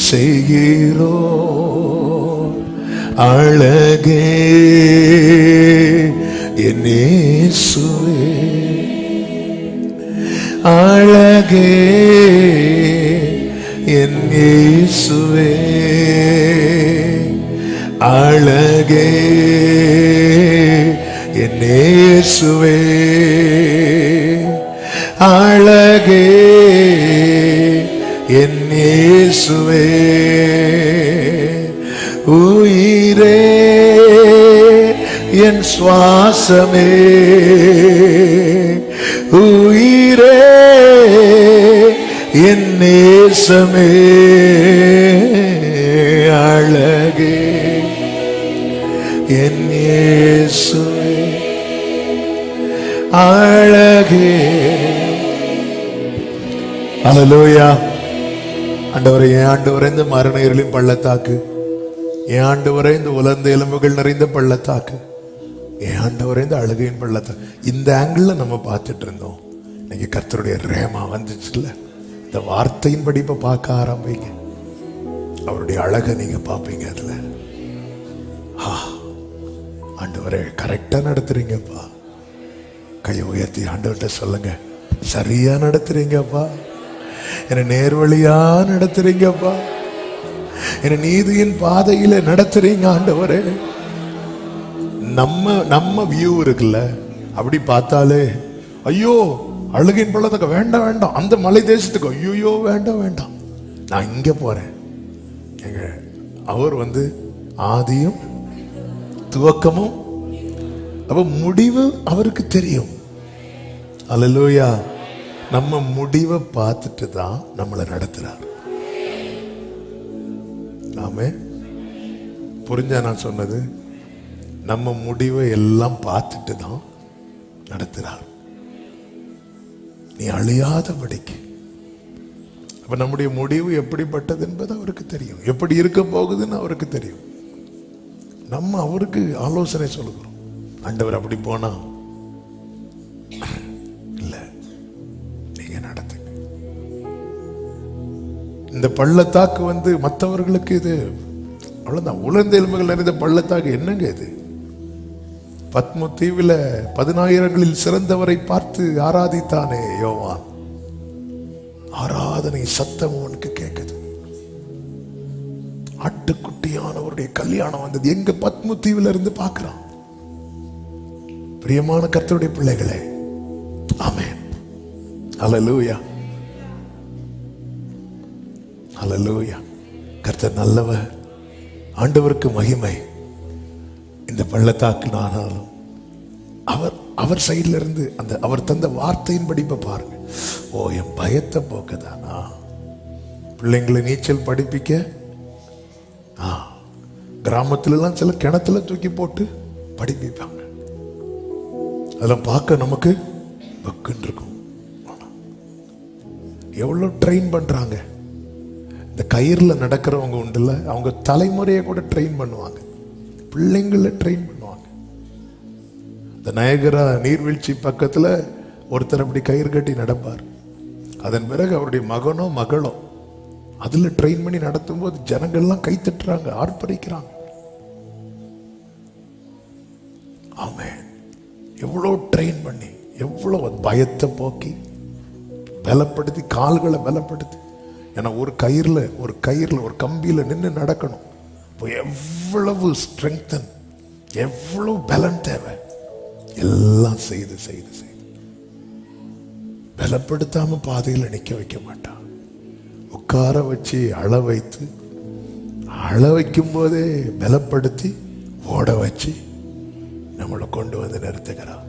Speaker 1: செய்கிறோம். அழகே என் இயேசுவே அழகே என் இயேசுவே அழகே என் இயேசுவே அழகே என் இயேசுவே உயிரே என் சுவாசமே உயிரே என் நேசமே அழகே என் இயேசுவே அழகே. அல்லேலூயா. ஆண்டவரே, என் ஆண்டவரே, இந்த மரண இருளின் பள்ளத்தாக்கு, என் ஆண்டவரே இந்த உலர்ந்த எலும்புகள் நிறைந்த பள்ளத்தாக்கு, என் ஆண்டவரே இந்த அழுகையின் பள்ளத்தாக்கு, இந்த ஆங்கிள் நம்ம பார்த்துட்டு இருந்தோம். இன்னைக்கு கர்த்தருடைய ரேமா வந்துச்சுல்ல, இந்த வார்த்தையின் படி இப்ப பார்க்க ஆரம்பிங்க. அவருடைய அழகை நீங்க பார்ப்பீங்க. அதுல ஆண்டவரே கரெக்டா நடத்துறீங்கப்பா. கையை உயர்த்தி ஆண்டவர்கிட்ட சொல்லுங்க, சரியா நடத்துறீங்கப்பா, என்னை நேர்வழியா நடத்துறீங்கப்பா, என்னை நீதியின் பாதையில நடத்துறீங்க ஆண்டவரே. நம்ம வியூ இருக்குல்ல, அப்படி பார்த்தாலே ஐயோ அழுகின் பள்ளத்துக்கு வேண்டாம் வேண்டாம், அந்த மலை தேசத்துக்கு ஐயோ வேண்டாம் வேண்டாம், நான் இங்க போறேன். அவர் ஆதியும் துவக்கமும், அப்ப முடிவு அவருக்கு தெரியும். அல்லேலூயா. நம்ம முடிவை பார்த்துட்டு தான் நம்மளை நடத்துறார். ஆமே. புரிஞ்சா நான் சொன்னது? நம்ம முடிவை எல்லாம் பார்த்துட்டு தான் நடத்துறார். நீ அழியாதபடிக்கு. அப்ப நம்முடைய முடிவு எப்படிப்பட்டது என்பது அவருக்கு தெரியும், எப்படி இருக்க போகுதுன்னு அவருக்கு தெரியும். நம்ம அவருக்கு ஆலோசனை சொல்லுகிறோம். ஆண்டவர் அப்படி போனா இல்ல, நீங்க நடத்துங்க. இந்த பள்ளத்தாக்கு மற்றவர்களுக்கு இது அவ்வளவுதான். உலர்ந்த எலும்புகள் நிறைந்த பள்ளத்தாக்கு என்னங்க இது? பத்ம தீவில் 10,000களில் சிறந்தவரை பார்த்து ஆராதித்தானே யோவான். ஆராதனை சத்தம் அவனுக்கு கேட்குது. ஆட்டுக்குட்டியானவருடைய கல்யாணம் வந்தது எங்க? பத்ம தீவில் இருந்து பார்க்கிறான். பிரியமான கர்த்தருடைய பிள்ளைகளே, ஆமென். அல்லேலூயா, அல்லேலூயா. கர்த்தர் நல்லவர், ஆண்டவருக்கு மகிமை. இந்த பள்ளத்தாக்கில் ஆனாலும் அவர் சைட்ல இருந்து அவர் தந்த வார்த்தையின் படிப்பை பாருங்க. ஓ, என் பயத்தை போக்கதானா? பிள்ளைங்களை நீச்சல் படிப்பிக்க கிராமத்துல எல்லாம் சில கிணத்துல தூக்கி போட்டு படிப்பிப்பாங்க. அதெல்லாம் பார்க்க நமக்கு பக்குன்னு இருக்கும். எவ்வளவு ட்ரெயின் பண்றாங்க. இந்த கயிறுல நடக்கிறவங்க உண்டுல, அவங்க தலைமுறையை கூட ட்ரெயின் பண்ணுவாங்க, பிள்ளைங்களை ட்ரெயின் பண்ணுவாங்க. இந்த நயகரா நீர்வீழ்ச்சி பக்கத்துல ஒருத்தர் அப்படி கயிறு கட்டி நடப்பார். அதன் பிறகு அவருடைய மகனோ மகளோ அதுல ட்ரெயின் பண்ணி நடத்தும் போது ஜனங்கள்லாம் கை தட்டுறாங்க, ஆர்ப்பரிக்கிறாங்க. ஆமென். எவ்வளவு ட்ரெயின் பண்ணி, எவ்வளவு பயத்தை போக்கி பலப்படுத்தி, கால்களை பலப்படுத்தி. ஏன்னா ஒரு கயிறுல ஒரு கம்பியில நின்று நடக்கணும். எவ்வளவு ஸ்ட்ரெங்தன், எவ்வளவு பலன் தேவை. எல்லாம் செய்து செய்து செய்து பலப்படுத்தாம பாதையில் நிக்க வைக்க மாட்டான். உட்கார வச்சு அழ வைக்கும் போதே பலப்படுத்தி ஓட வச்சு நம்மளை கொண்டு வந்து நிறுத்துகிறார்.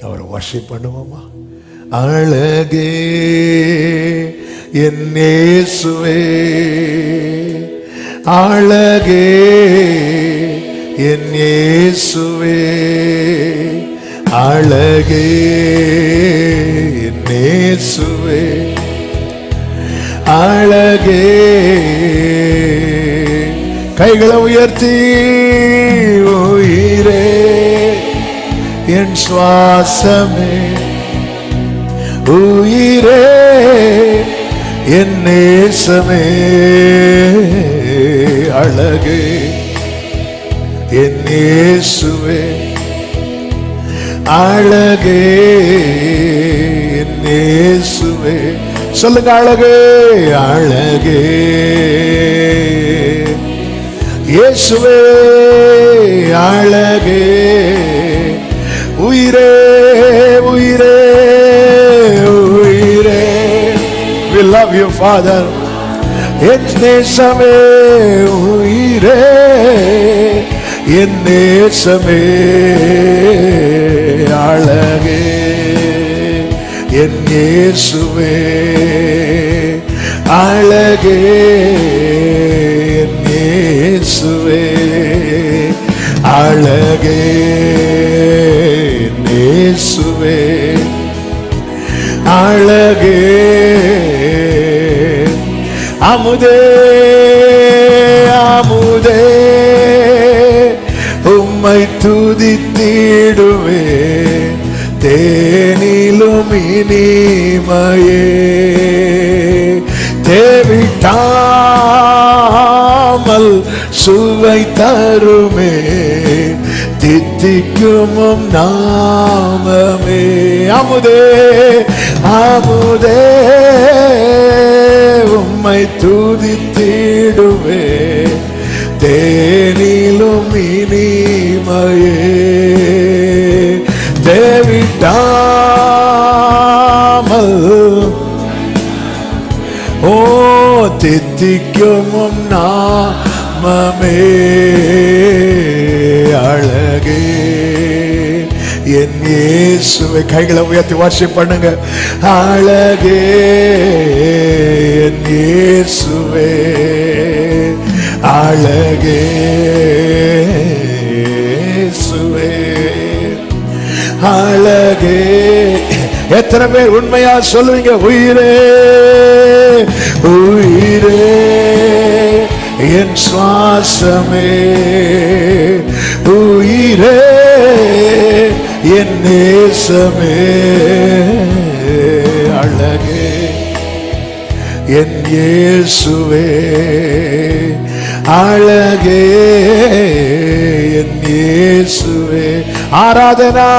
Speaker 1: அவரை வர்ஷிப் பண்ணுவோமா? அழகே என் இயேசுவே, அழகே என் இயேசுவே, அழகே என் இயேசுவே, அழகே. கைகளை உயர்த்தி, உயிரே என் சுவாசமே, உயிரே என் நேசமே, அழகே என் இயேசுவே, அழகே என் இயேசுவே. சொல்லுங்க, அழகே அழகே இயேசுவே, அழகே உயிரே உயிரே உயிரே. We love you, Father. என் நேசமே உயிரே, என் நேசமே அழகே என் இயேசுவே, அழகே என் இயேசுவே, அழகே என் இயேசுவே, அழகே அமுதே அமுதே உம்மை துதித்திடுவே, தேனிலும் இனிமையே தேவிட்டாமல் சுவை தருமே, தித்திக்கும் நாமமே. அமுதே அமுதே உம்மை துதித்திடுவே, தேனிலும் இனிமையே தேவிடாமல் ஓ தித்திக்கும் நாமமே, அழகே என் இயேசுவே. கைகளை உயர்த்தி வர்ஷிப் பண்ணுங்க. அழகே என் இயேசுவே, அழகே இயேசுவே, அழகே. எத்தனை பேர் உண்மையா சொல்லுவீங்க? உயிரே உயிரே என் சுவாசமே, உயிரே என் நேசமே, அழகே என் இயேசுவே, அழகே என் இயேசுவே. Aradhana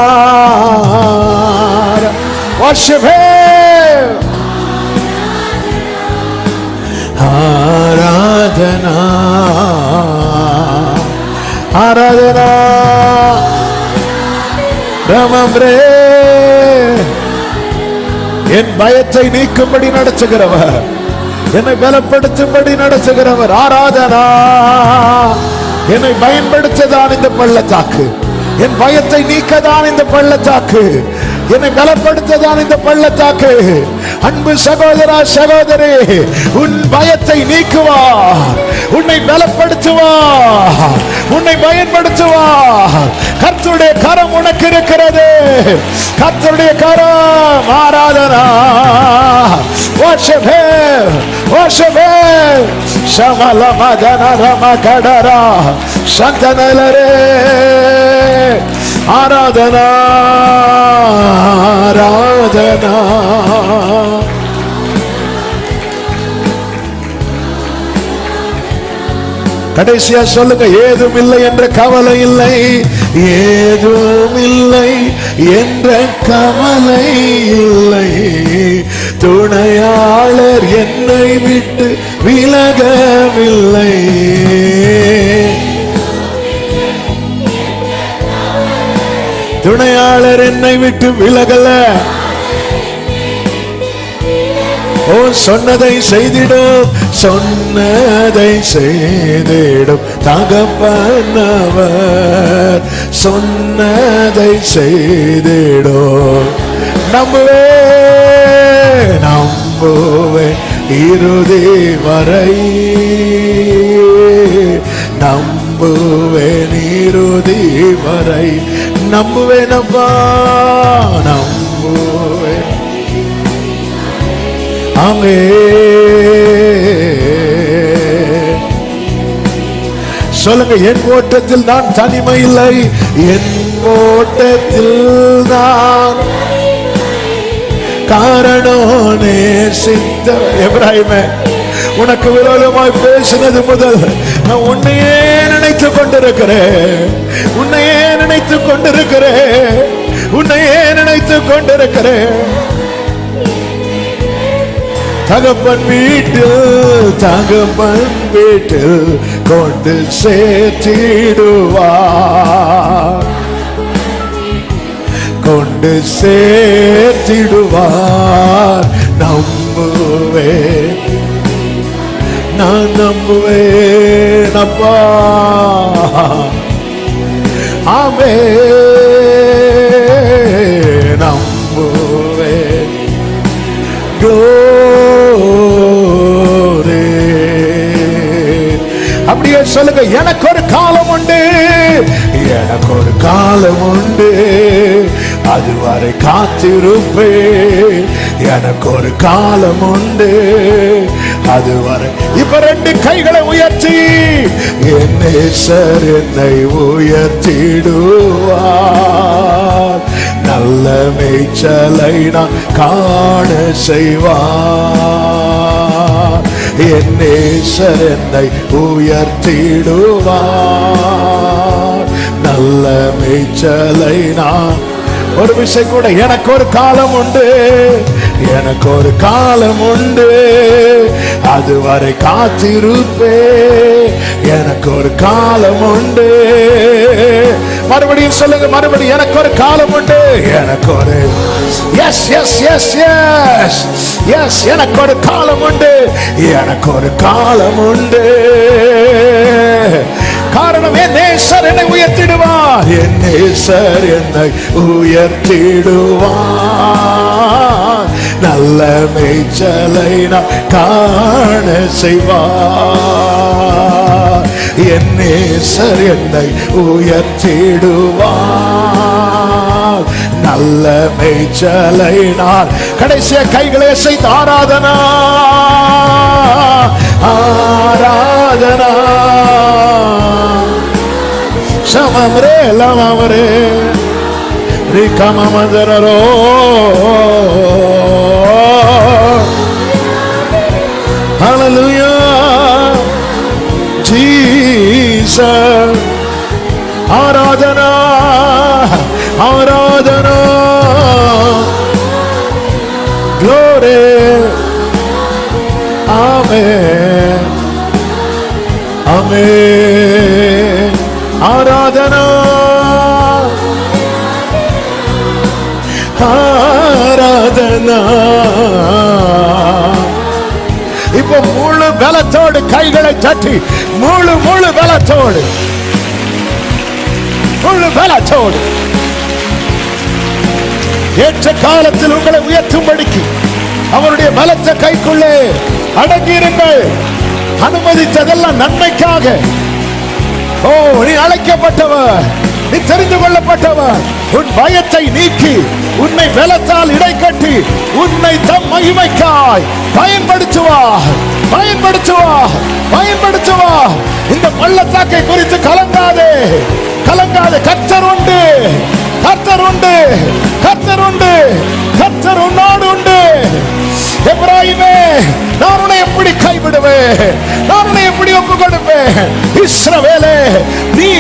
Speaker 1: worship him, Aradhana Aradhana ரமம்ரே. என் பயத்தை நீக்கும்படி நடத்துகிறவர், என்னை பலப்படுத்தும்படி நடத்துகிறவர். ஆராதனா. என்னை பயன்படுத்ததான் இந்த பள்ளத்தாக்கு, என் பயத்தை நீக்கதான் இந்த பள்ளத்தாக்கு, என்னை பலப்படுத்ததான் இந்த பள்ளத்தாக்கு. அன்பு சகோதரா சகோதரி, உன் பயத்தை நீக்குவார், உன்னை பலப்படுத்துவார், உன்னை பயன்படுத்துவார். கர்த்தருடைய கரம் உனக்கு இருக்கிறது, கர்த்தருடைய கரம். Aradhana. worship him, worship him. சமல மதன ரம கடரா சந்தனலரே. ஆராதனா ஆராதனா. கடைசியா சொல்லுங்க, ஏதும் இல்லை என்ற கவலை இல்லை, ஏதும் இல்லை என்ற கவலை இல்லை, துணையாளர் என்னை விட்டு விலகவில்லை. துணையாளர் என்னை விட்டு விலகல. ஓ சொன்னதை செய்திடும், சொன்னதை செய்திடும் தகப்பனவர், சொன்னதை செய்திடும். நம்புவே நம்புவே இறுதி வரை, நம்புவேன் இறுதி வரை, நம்புவேன் அப்பா நம்புவேன். ஆமென். சொல்லுங்க, என் ஓட்டத்தில் நான் தனிமை இல்லை, என் ஓட்டத்தில் நான் காரணம் நேசித்த. எப்ராஹிமே, உனக்கு விரோதமாய் பேசினது முதல் நான் உன்னையே நினைத்துக் கொண்டிருக்கிறேன், உன்னையே நினைத்துக் கொண்டிருக்கிறேன். உன்னையே நினைத்து கொண்டிருக்கிறேன். தகப்பன் வீட்டில் கொண்டு சேர்த்திடுவார், கொண்டு சேர்த்திடுவார். நம்புவேன், நான் நம்புவேன் அப்பா. ஆமென், நம்புவேன். glory. அப்படியே சொல்லுங்க, எனக்கு ஒரு காலம் உண்டு, எனக்கு ஒரு காலம் உண்டு, அதுவரை காத்திருப்பேன். எனக்கு ஒரு காலம் உண்டு, அதுவரை. இப்ப ரெண்டு கைகளை உயர்த்தி, என் நேசர் என்னை உயர்த்திடுவார், நல்ல மேய்ச்சலை நான் காண செய்வார். என் நேசர் என்னை உயர்த்திடுவார், நல்ல மேய்ச்சலை நான். ஒரு விஷயம் கூட, எனக்கு ஒரு காலம் உண்டு, எனக்கு ஒரு காலம் உண்டு, அதுவரை காத்திருப்பே. எனக்கு ஒரு காலம் உண்டு. மறுபடியும் சொல்லுங்க, மறுபடியும் எனக்கு ஒரு காலம் உண்டு, எனக்கு ஒரு yes yes yes yes yes எனக்கு ஒரு காலம் உண்டு, எனக்கு ஒரு காலம் உண்டு. காரணம், என் நேசர் என்னை உயர்த்திடுவார், என் நேசர் என்னை உயர்த்திடுவார், நல்ல மேய்ச்சலை நான் காண செய்வார். என் நேசர் என்னை உயர்த்திடுவார், நல்ல மேய்ச்சலை நான். கடைசிய கைகளை செய்து Aradhana, Aradhana. சமமரே லமமரே ரிகமமதரரோ. Hallelujah, Jesus. Aradhana, Aradhana. Glory. Amen, Amen. Aradhana, Aradhana. இப்ப முழு பலத்தோடு கைகளை தட்டி, முழு முழு பலத்தோடு, முழு பலத்தோடு ஏற்ற காலத்தில் உங்களை உயர்த்தும்படிக்கு அவருடைய பலத்த கைக்குள்ளே அடங்கியிருங்கள். அனுமதித்ததெல்லாம் நன்மைக்காக. ஓ, நீ அழைக்கப்பட்டவர், நீ தெரிந்து கொள்ளப்பட்டவர். உன் பயத்தை நீக்கி, உன்னை பலத்தால் இடை கட்டி, உன்னை தம் மகிமைக்காய் பயன்படுத்துவார், பயன்படுத்துவார், பயன்படுத்துவார். இந்த பள்ளத்தாக்கை குறித்து கலங்காதே, கலங்காதே. கர்த்தர் உண்டு, கர்த்தர் உண்டு, கர்த்தர் உண்டு, கர்த்தர் உன்னோடு உண்டு. எப்ராயிமே, நான் உன்னை எப்படி கைவிடுவேன், நான் உன்னை எப்படி ஒப்பு கொடுப்பேன். இஸ்ரவேலே, நீ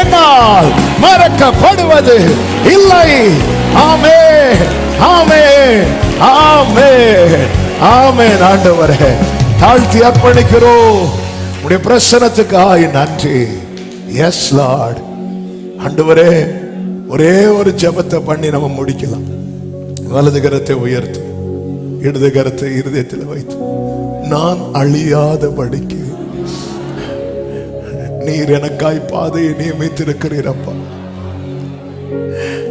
Speaker 1: என்னால் மறக்கப்படுவது இல்லை. ஆமென், ஆமென், ஆமென், ஆமென். ஆண்டவரே, தாழ்த்தி அர்ப்பணிக்கிறோம் உடைய பிரசன்னத்துக்காய் நன்றி. Yes lord. ஆண்டவரே, ஒரே ஒரு ஜெபத்தை பண்ணி நம்ம முடிக்கலாம். வலது கரத்தை உயர்த்து, இடது கரத்தை இருதயத்தில் வைத்து, நான் அழியாதபடிக்கு நீர் எனக்காய் பாதையை நியமித்திருக்கிறீரப்பா.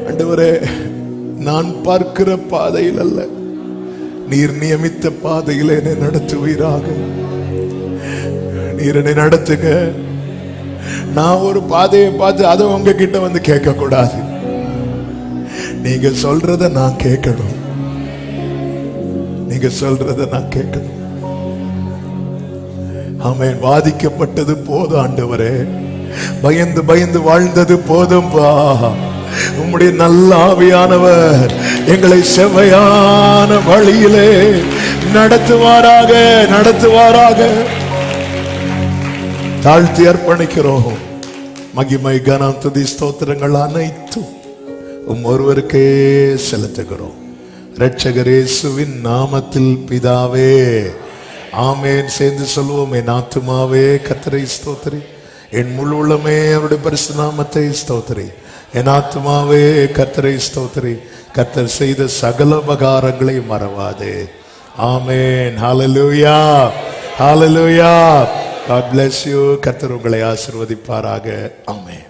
Speaker 1: ஆண்டவரே, நான் பார்க்கிற பாதையில் அல்ல, நீர் நியமித்த பாதையில் என்னை நடத்துவீராக. நீர் என்னை நடத்துங்க. நான் ஒரு பாதையை பார்த்து அதை உங்ககிட்ட வந்து கேட்க கூடாது. நீங்க சொல்றத நான் கேட்கணும், நீங்க சொல்றத நான் கேட்கணும். ஆமென். வாதிக்கப்பட்டது போதும் ஆண்டவரே, பயந்து பயந்து வாழ்ந்தது போதும்பா. உம்முடைய நல்ல ஆவியானவர் எங்களை செவ்வையான வழியிலே நடத்துவாராக, நடத்துவாராக. தாழ்த்தி அர்ப்பணிக்கிறோம். மகிமை, கனம், துதி, ஸ்தோத்திரங்கள் அனைத்தும் ஒருவருக்கே செலுத்துகிறோம். இரட்சகர் இயேசுவின் நாமத்தில் பிதாவே, ஆமென். சேர்ந்து சொல்வோம். என் ஆத்துமாவே கர்த்தரை ஸ்தோத்திரி, என் முழு உள்ளமே அவருடைய பரிசுத்த நாமத்தை ஸ்தோத்திரி. என் ஆத்துமாவே கர்த்தரை ஸ்தோத்திரி, கர்த்தர் செய்த சகல உபகாரங்களை மறவாதே. ஆமென். ஹல்லேலூயா, ஹல்லேலூயா. God bless you. கர்த்தர் உங்களை ஆசீர்வதிப்பாராக. ஆமென்.